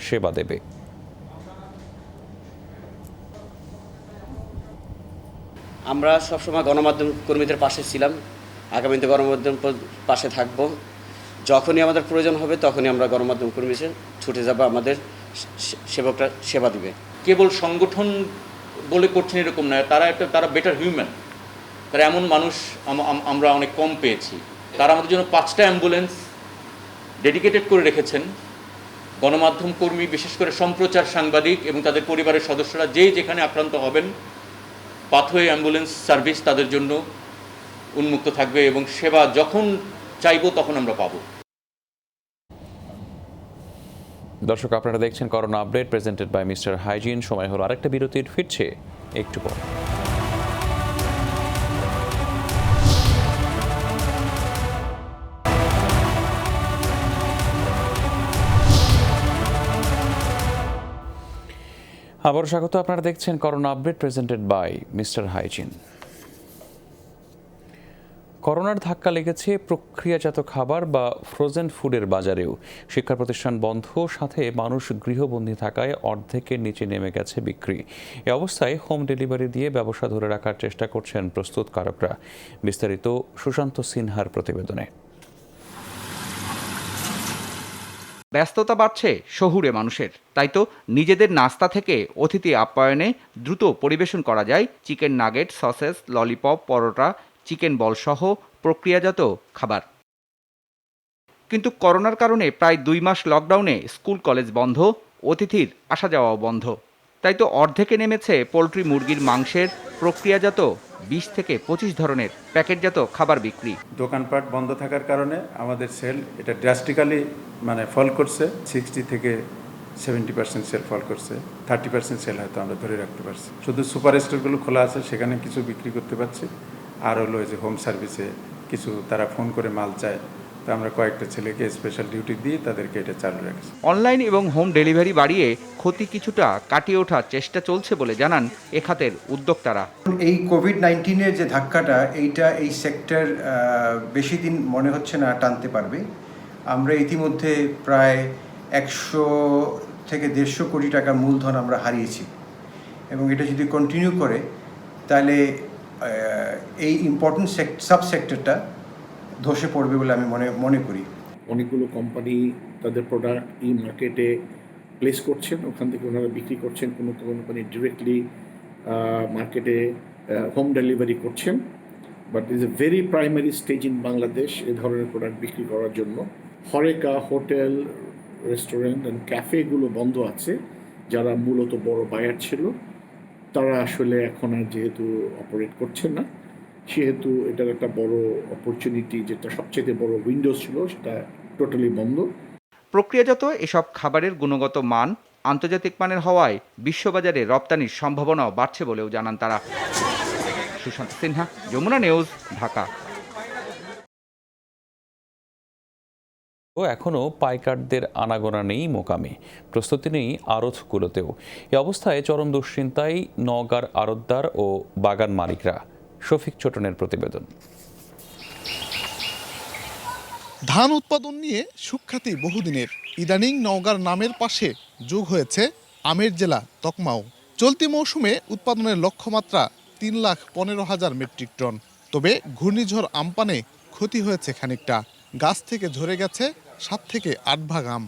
সেবা দেবে। আমরা সবসময় গণমাধ্যম কর্মীদের পাশে ছিলাম, আগামীতে গণমাধ্যম পাশে থাকব। যখনই আমাদের প্রয়োজন হবে তখনই আমরা গণমাধ্যম কর্মী ছুটে যাব, আমাদের সেবকরা সেবা দিবে। কেবল সংগঠন বলে করছেন এরকম নয়, তারা বেটার হিউম্যান। তারা এমন মানুষ আমরা অনেক কম পেয়েছি। তারা আমাদের জন্য 5টা অ্যাম্বুলেন্স ডেডিকেটেড করে রেখেছেন। গণমাধ্যম কর্মী, বিশেষ করে সম্প্রচার সাংবাদিক এবং তাদের পরিবারের সদস্যরা যেখানে আক্রান্ত হবেন, পাথওয়ে অ্যাম্বুলেন্স সার্ভিস তাদের জন্য উন্মুক্ত থাকবে এবং সেবা যখন চাইবো তখন আমরা পাবো। দর্শক, আপনারা দেখছেন corona update presented by Mister Hygiene. সময় হলো আরেকটা বিরতির, ফিরছে একটু পর। আবারও স্বাগত। আপনারা দেখছেন corona update presented by Mister Hygiene. করোনার ধাক্কা লেগেছে প্রক্রিয়াজাত খাবার বা ফ্রোজেন ফুডের বাজারেও। শিক্ষা প্রতিষ্ঠান বন্ধ, সাথে মানুষ গৃহবন্দী থাকায় অর্ধেকের নিচে নেমে গেছে বিক্রি। এ অবস্থায় হোম ডেলিভারি দিয়ে ব্যবসা ধরে রাখার চেষ্টা করছেন প্রস্তুতকারকরা। বিস্তারিত সুশান্ত সিনহার প্রতিবেদনে। ব্যস্ততা বাড়ছে শহুরে মানুষের, তাই তো নিজেদের নাস্তা থেকে অতিথি আপ্যায়নে দ্রুত পরিবেশন করা যায় চিকেন নাগেট, সসেস, ললিপপ, পরোটা, চিকেন বল সহ প্রক্রিয়াজাত খাবার। কিন্তু করোনার কারণে প্রায় 2 মাস লকডাউনে স্কুল কলেজ বন্ধ, অতিথির আসা যাওয়াও বন্ধ। তাই তো অর্ধেকে নেমেছে পোলট্রি, মুরগির মাংসের প্রক্রিয়াজাত 20 থেকে 25 ধরনের প্যাকেটজাত খাবার বিক্রি। দোকানপাট বন্ধ থাকার কারণে আমাদের সেল এটা ড্রাস্টিক্যালি ফল করছে। 60 থেকে 70% সেল ফল করছে, 30% সেল হয়তো আমরা ধরে রাখতে পারছি। শুধু সুপার স্টোরগুলো খোলা আছে, সেখানে কিছু বিক্রি করতে পারছি। আর হলো যে হোম সার্ভিসে কিছু তারা ফোন করে মাল চায়, তো আমরা কয়েকটা ছেলেকে স্পেশাল ডিউটি দিয়ে তাদেরকে এটা চালু রাখছি। অনলাইন এবং হোম ডেলিভারি বাড়িয়ে ক্ষতি কিছুটা কাটিয়ে ওঠার চেষ্টা চলছে বলে জানান এ খাতের উদ্যোক্তারা। এই কোভিড-19-এর যে ধাক্কাটা, এই সেক্টর বেশি দিন মনে হচ্ছে না টানতে পারবে। আমরা ইতিমধ্যে প্রায় 100 থেকে 150 কোটি টাকার মূলধন আমরা হারিয়েছি, এবং এটা যদি কন্টিনিউ করে তাহলে এই ইম্পর্টেন্ট সাব সেক্টরটা ধসে পড়বে বলে আমি মনে করি। অনেকগুলো কোম্পানি তাদের প্রোডাক্ট মার্কেটে প্লেস করছেন, ওখান থেকে ওনারা বিক্রি করছেন। কোনো কোম্পানি ডিরেক্টলি মার্কেটে হোম ডেলিভারি করছেন। But is a very primary stage in Bangladesh এ ধরনের প্রোডাক্ট বিক্রি করার জন্য। হরেকা হোটেল, রেস্টুরেন্ট অ্যান্ড ক্যাফেগুলো বন্ধ আছে। যারা মূলত বড় বায়ার ছিল, তারা আসলে এখন আর যেহেতু অপারেট করছেন না, সেহেতু এটার একটা বড় অপরচুনিটি, যেটা সবচেয়ে বড় উইন্ডো ছিল, সেটা টোটালি বন্ধ। প্রক্রিয়াজাত এসব খাবারের গুণগত মান আন্তর্জাতিক মানের হওয়ায় বিশ্ববাজারে রপ্তানির সম্ভাবনাও বাড়ছে বলেও জানান তারা। সুশান্ত সিনহা, যমুনা নিউজ, ঢাকা। এখনও পাইকারদের আনাগোনা নেই মোকামে, প্রস্তুতি নেই আড়তগুলোতেও। এ অবস্থায় চরম দুশ্চিন্তায় নওগাঁর আড়তদার ও বাগান মালিকরা। শফিক ছোটনের প্রতিবেদন। ধান উৎপাদন নিয়ে সুখ্যাতি বহুদিনের, ইদানিং নওগাঁর নামের পাশে যোগ হয়েছে আমের জেলা তকমাও। চলতি মৌসুমে উৎপাদনের লক্ষ্যমাত্রা 3,15,000 মেট্রিক টন। তবে ঘূর্ণিঝড় আমপানে ক্ষতি হয়েছে খানিকটা, গাছ থেকে ঝরে গেছে 7 থেকে 8 ভাগ আম।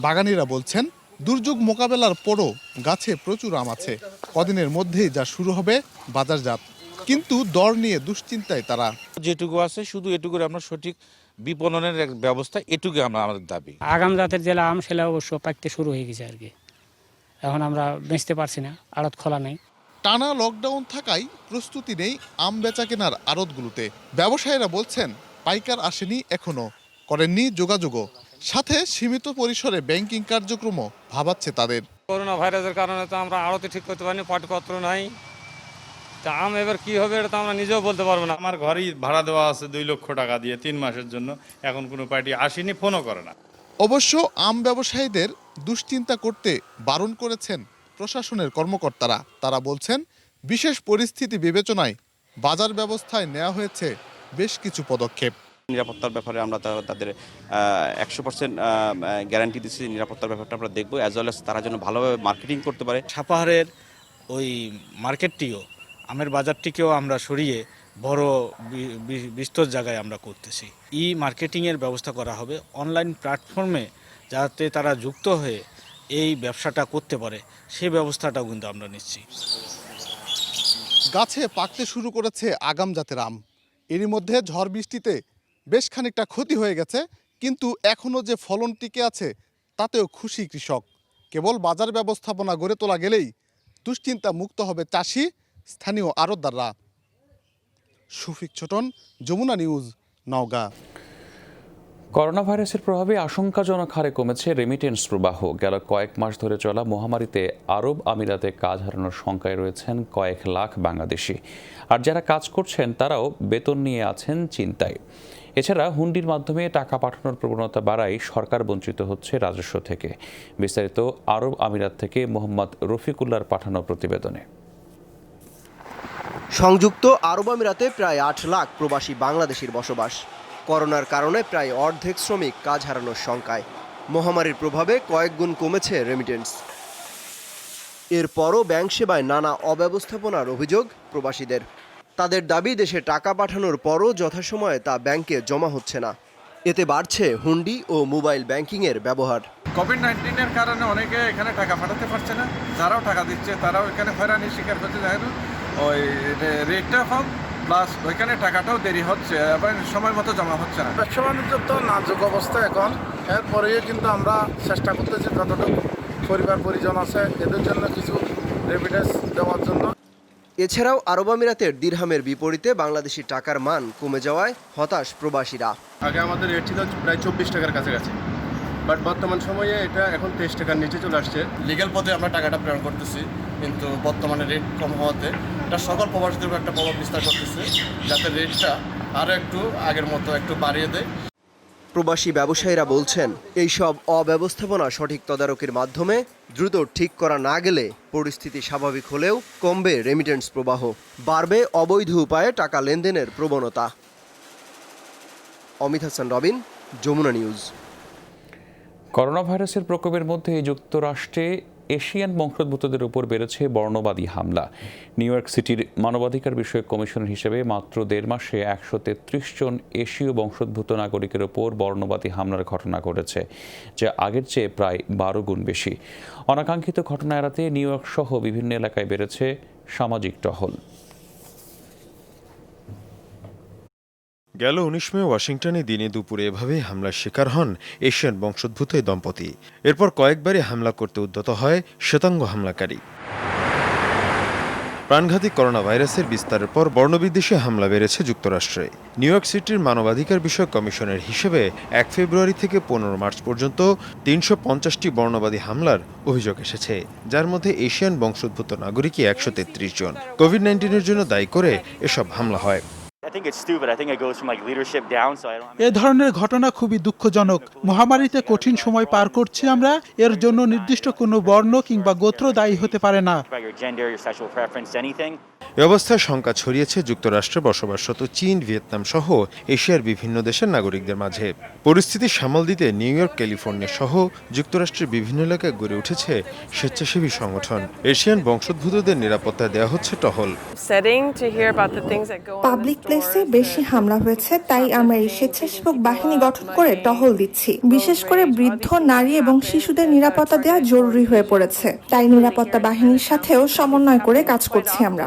বাগানীরা বলছেন দুর্যোগ মোকাবেলার পরও গাছে প্রচুর আম আছে, কদিনের মধ্যেই যা শুরু হবে বাজারজাত। কিন্তু দর নিয়ে দুশ্চিন্তায় তারা। যেটুকু আছে শুধু এটুকুর আমরা সঠিক বিপণনের ব্যবস্থা, এটুকু আমাদের দাবি। আগাম জাতের যে আম সেটা অবশ্য পাকতে শুরু হয়ে গেছে আর কি, এখন আমরা বেচতে পারছি না, আড়ত খোলা নেই। টানা লকডাউন থাকায় প্রস্তুতি নেই আম বেচা কেনার আড়তগুলোতে। ব্যবসায়ীরা বলছেন পাইকার আসেনি, এখনো করেননি যোগাযোগও, সাথে সীমিত পরিসরে ব্যাংকিং কার্যক্রমও ভাবাচ্ছে তাদের। করোনা ভাইরাসের কারণে তো আমরা আড়তে ঠিক করতে পারিনি, পাটপত্র নাই, তা আম এবার কি হবে এটা তো আমরা নিজেও বলতে পারবো না। আমার ঘরেই ভাড়া দেওয়া আছে 2 লক্ষ টাকা দিয়ে 3 মাসের জন্য, এখন কোনো পার্টি আসেনি, ফোনও করে না। অবশ্য আম ব্যবসায়ীদের দুশ্চিন্তা করতে বারণ করেছেন প্রশাসনের কর্মকর্তারা। তারা বলছেন বিশেষ পরিস্থিতি বিবেচনায় বাজার ব্যবস্থায় নেওয়া হয়েছে বেশ কিছু পদক্ষেপ। নিরাপত্তার ব্যাপারে আমরা তাদের 100% গ্যারান্টি দিচ্ছি, নিরাপত্তার ব্যাপারটা আমরা দেখবো, অ্যাজ ওয়েল অ্যাজ তারা যেন ভালোভাবে মার্কেটিং করতে পারে। সাপাহারের ওই মার্কেটটিও, আমের বাজারটিকেও আমরা সরিয়ে বড় বিস্তর জায়গায় আমরা করতেছি। মার্কেটিংয়ের ব্যবস্থা করা হবে, অনলাইন প্ল্যাটফর্মে যাতে তারা যুক্ত হয়ে এই ব্যবসাটা করতে পারে সেই ব্যবস্থাটাও কিন্তু আমরা নিচ্ছি। গাছে পাকতে শুরু করেছে আগাম জাতের আম। এরই মধ্যে ঝড় বৃষ্টিতে বেশ খানিকটা ক্ষতি হয়ে গেছে, কিন্তু এখনও যে ফলন টিকে আছে তাতেও খুশি কৃষক। কেবল বাজার ব্যবস্থাপনা গড়ে তোলা গেলেই দুশ্চিন্তা মুক্ত হবে চাষি, স্থানীয় আড়তদাররা। শফিক ছোটন, যমুনা নিউজ, নওগাঁ। করোনা ভাইরাসের প্রভাবে আশঙ্কাজনক হারে কমেছে রেমিটেন্স প্রবাহ। গেল কয়েক মাস ধরে চলা মহামারীতে আরব আমিরাতে কাজ হারানোর শঙ্কায় রয়েছেন কয়েক লাখ বাংলাদেশি। আর যারা কাজ করছেন তারাও বেতন নিয়ে আছেন চিন্তায়। এছাড়া হুন্ডির মাধ্যমে টাকা পাঠানোর প্রবণতা বাড়ায় সরকার বঞ্চিত হচ্ছে রাজস্ব থেকে। বিস্তারিত আরব আমিরাত থেকে মোহাম্মদ রফিকুল্লাহর পাঠানো প্রতিবেদনে। সংযুক্ত আরব আমিরাতে প্রায় 8 লাখ প্রবাসী বাংলাদেশির বসবাস। করোনার কারণে প্রায় অর্ধেক শ্রমিক কাজ হারানোর শঙ্কায়। মহামারীর প্রভাবে কয়েক গুণ কমেছে রেমিটেন্স। এরপরও ব্যাংক সেবায় নানা অব্যবস্থাপনার অভিযোগ প্রবাসীদের। তাদের দাবি দেশে টাকা পাঠানোর পরও যথাসময়ে তা ব্যাংকে জমা হচ্ছে না। এতে বাড়ছে হুন্ডি ও মোবাইল ব্যাংকিংয়ের ব্যবহার। কোভিড-19 কারণে অনেকে এখানে টাকা পাঠাতে পারছে না, যারাও টাকা দিচ্ছে তারাও এখানে হয়রানির শিকার হচ্ছে। দেখেন ওই রেটটা কম, প্লাস ওইখানে টাকাটাও দেরি হচ্ছে এবং সময় মতো জমা হচ্ছে না। ব্যবসা বাণিজ্য তো নাজুক অবস্থা এখন, এরপরেও কিন্তু আমরা চেষ্টা করতেছি যতটুকু পরিবার পরিজন আছে এদের জন্য কিছু রেমিটেন্স দেওয়ার জন্য। এছাড়াও আরব আমিরাতের দিরহামের বিপরীতে বাংলাদেশি টাকার মান কমে যাওয়ায় হতাশ প্রবাসীরা। আগে আমাদের রেট ছিল প্রায় 24 টাকার কাছাকাছি, বাট বর্তমান সময়ে এটা এখন 23 টাকার নিচে চলে আসছে। লিগ্যাল পথে আমরা টাকাটা প্রেরণ করতেছি, কিন্তু বর্তমানে রেট কম হওয়াতে এটা সকল প্রবাসীদের উপর একটা প্রভাব বিস্তার করতেছে, যাতে রেটটা আরও একটু আগের মতো একটু বাড়িয়ে দেয়। প্রবাসী ব্যবসায়ীরা বলছেন এইসব অব্যবস্থাপনা সঠিক তদারকির মাধ্যমে দ্রুত ঠিক করা না গেলে পরিস্থিতি স্বাভাবিক হলেও কমবে রেমিটেন্স প্রবাহ, বাড়বে অবৈধ উপায়ে টাকা লেনদেনের প্রবণতা। অমিত হাসান রবিন, যমুনা নিউজ। করোনা ভাইরাসের প্রকোপের মধ্যে যুক্তরাষ্ট্রে এশিয়ান বংশোদ্ভূতদের উপর বেড়েছে বর্ণবাদী হামলা। নিউ ইয়র্ক সিটির মানবাধিকার বিষয়ক কমিশনার হিসেবে মাত্র 1.5 মাসে 133 জন এশীয় বংশোদ্ভূত নাগরিকের ওপর বর্ণবাদী হামলার ঘটনা ঘটেছে, যা আগের চেয়ে প্রায় 12 গুণ বেশি। অনাকাঙ্ক্ষিত ঘটনা এড়াতে নিউ ইয়র্ক সহ বিভিন্ন এলাকায় বেড়েছে সামাজিক টহল। গেল 19 মে ওয়াশিংটনে দিনে দুপুরে এভাবে হামলার শিকার হন এশিয়ান বংশোদ্ভূত এই দম্পতি। এরপর কয়েকবারই হামলা করতে উদ্যত হয় শ্বেতাঙ্গ হামলাকারী। প্রাণঘাতী করোনা ভাইরাসের বিস্তারের পর বর্ণবিদ্বেষী হামলা বেড়েছে যুক্তরাষ্ট্রে। নিউ ইয়র্ক সিটির মানবাধিকার বিষয়ক কমিশনের হিসেবে 1 ফেব্রুয়ারি থেকে 15 মার্চ পর্যন্ত 350টি বর্ণবাদী হামলার অভিযোগ এসেছে, যার মধ্যে এশিয়ান বংশোদ্ভূত নাগরিকই 133 জন। কোভিড-19-এর জন্য দায়ী করে এসব হামলা হয়। এ ধরনের ঘটনা খুবই দুঃখজনক। মহামারীতে কঠিন সময় পার করছি আমরা, এর জন্য নির্দিষ্ট কোনো বর্ণ কিংবা গোত্র দায়ী হতে পারে না। এ অবস্থায় শঙ্কা ছড়িয়েছে যুক্তরাষ্ট্রে বসবাসরত চীন, ভিয়েতনাম সহ এশিয়ার বিভিন্ন দেশের নাগরিকদের মাঝে। পরিস্থিতি সামাল দিতে নিউ ইয়র্ক, ক্যালিফোর্নিয়া সহ যুক্তরাষ্ট্রের বিভিন্ন এলাকায় গড়ে উঠেছে স্বেচ্ছাসেবী সংগঠন। এশিয়ান বংশোদ্ভূতদের নিরাপত্তা দেওয়া হচ্ছে টহল। পাবলিক প্লেস চেয়ে বেশি হামলা হয়েছে, তাই আমরা এই স্বেচ্ছাসেবক বাহিনী গঠন করে টহল দিচ্ছি। বিশেষ করে বৃদ্ধ, নারী এবং শিশুদের নিরাপত্তা দেওয়া জরুরি হয়ে পড়েছে, তাই নিরাপত্তা বাহিনীর সাথেও সমন্বয় করে কাজ করছি আমরা।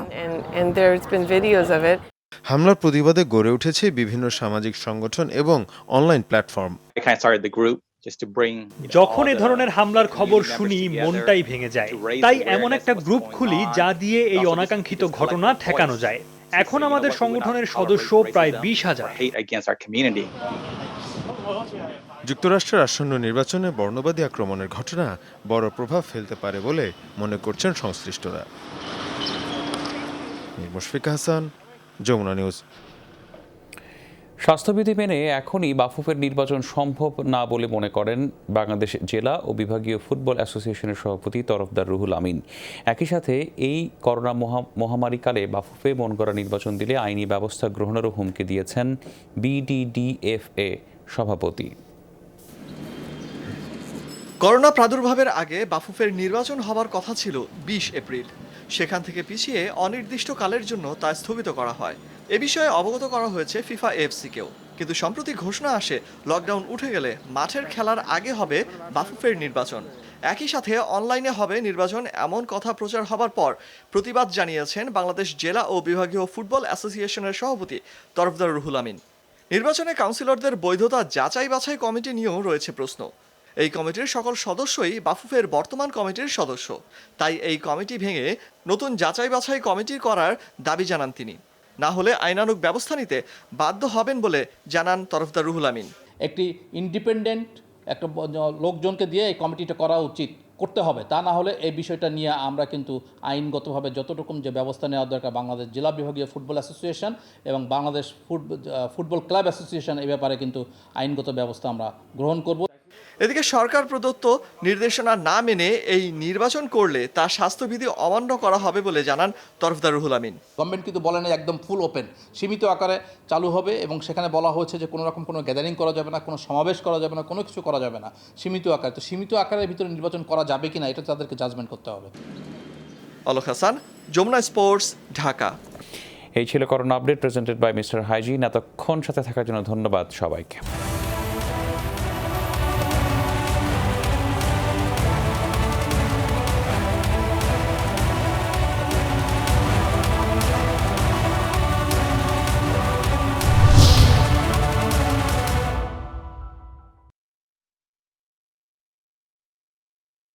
হামলার প্রতিবাদে গড়ে উঠেছে বিভিন্ন সামাজিক সংগঠন এবং অনলাইন প্ল্যাটফর্ম। যখন এ ধরনের হামলার খবর শুনি মনটাই ভেঙে যায়, তাই এমন একটা গ্রুপ খুলি যা দিয়ে এই অনাকাঙ্ক্ষিত ঘটনা ঠেকানো যায়। এখন আমাদের সংগঠনের সদস্য প্রায় 20,000। যুক্তরাষ্ট্রের আসন্ন নির্বাচনে বর্ণবাদী আক্রমণের ঘটনা বড় প্রভাব ফেলতে পারে বলে মনে করছেন সংশ্লিষ্টরা। মুশফিক হাসান, যমুনা নিউজ। স্বাস্থ্যবিধি মেনে এখনই বাফুফের নির্বাচন সম্ভব না বলে মনে করেন বাংলাদেশ জেলা ও বিভাগীয় ফুটবল অ্যাসোসিয়েশনের সভাপতি তরফদার রুহুল আমিন। একই সাথে এই করোনা মহামারীকালে বাফুফে মন করা নির্বাচন দিলে আইনি ব্যবস্থা গ্রহণেরও হুমকি দিয়েছেন বিডিডিএফএ সভাপতি। করোনা প্রাদুর্ভাবের আগে বাফুফের নির্বাচন হবার কথা ছিল 20 এপ্রিল। সেখান থেকে পিছিয়ে অনির্দিষ্টকালের জন্য তা স্থগিত করা হয়। এ বিষয়ে অবগত করা হয়েছে ফিফা এফসিকেও, কিন্তু সম্প্রতি ঘোষণা আসে লকডাউন উঠে গেলে মাঠের খেলার আগে হবে বাফুফের নির্বাচন। একই সাথে অনলাইনে হবে নির্বাচন, এমন কথা প্রচার হবার পর প্রতিবাদ জানিয়েছেন বাংলাদেশ জেলা ও বিভাগীয় ফুটবল অ্যাসোসিয়েশনের সভাপতি তরফদার রুহুল আমিন। নির্বাচনে কাউন্সিলরদের বৈধতা যাচাই বাছাই কমিটি নিয়েও রয়েছে প্রশ্ন। এই কমিটির সকল সদস্যই বাফুফের বর্তমান কমিটির সদস্য, তাই এই কমিটি ভেঙে নতুন যাচাই বাছাই কমিটি করার দাবি জানান তিনি। না হলে আইনানুগ ব্যবস্থা নিতে বাধ্য হবেন বলে জানান তরফদার রুহুল আমিন। একটি ইন্ডিপেন্ডেন্ট একটা লোকজনকে দিয়ে এই কমিটিটা করা উচিত, করতে হবে। তা না হলে এই বিষয়টা নিয়ে আমরা কিন্তু আইনগতভাবে যত রকম যে ব্যবস্থা নেওয়া দরকার, বাংলাদেশ জেলা বিভাগীয় ফুটবল অ্যাসোসিয়েশন এবং বাংলাদেশ ফুটবল ক্লাব অ্যাসোসিয়েশন এই ব্যাপারে কিন্তু আইনগত ব্যবস্থা আমরা গ্রহণ করব। এদিকে সরকার প্রদত্ত নির্দেশনা না মেনে এই নির্বাচন করলে তা স্বাস্থ্যবিধি অমান্য করা হবে বলে জানান তরফদার রুহুল আমিন। গভর্নমেন্ট কিন্তু বলে না একদম ফুল ওপেন, সীমিত আকারে চালু হবে এবং সেখানে বলা হয়েছে যে কোনো রকম কোনো গ্যাদারিং করা যাবে না, কোনো সমাবেশ করা যাবে না, কোনো কিছু করা যাবে না, সীমিত আকারে। তো সীমিত আকারের ভিতরে নির্বাচন করা যাবে কিনা এটা তাদেরকে জাজমেন্ট করতে হবে। অলক হাসান, যমুনা স্পোর্টস, ঢাকা। এই ছিল corona update presented by Mister Hygiene. এতক্ষণ সাথে থাকার জন্য ধন্যবাদ সবাইকে।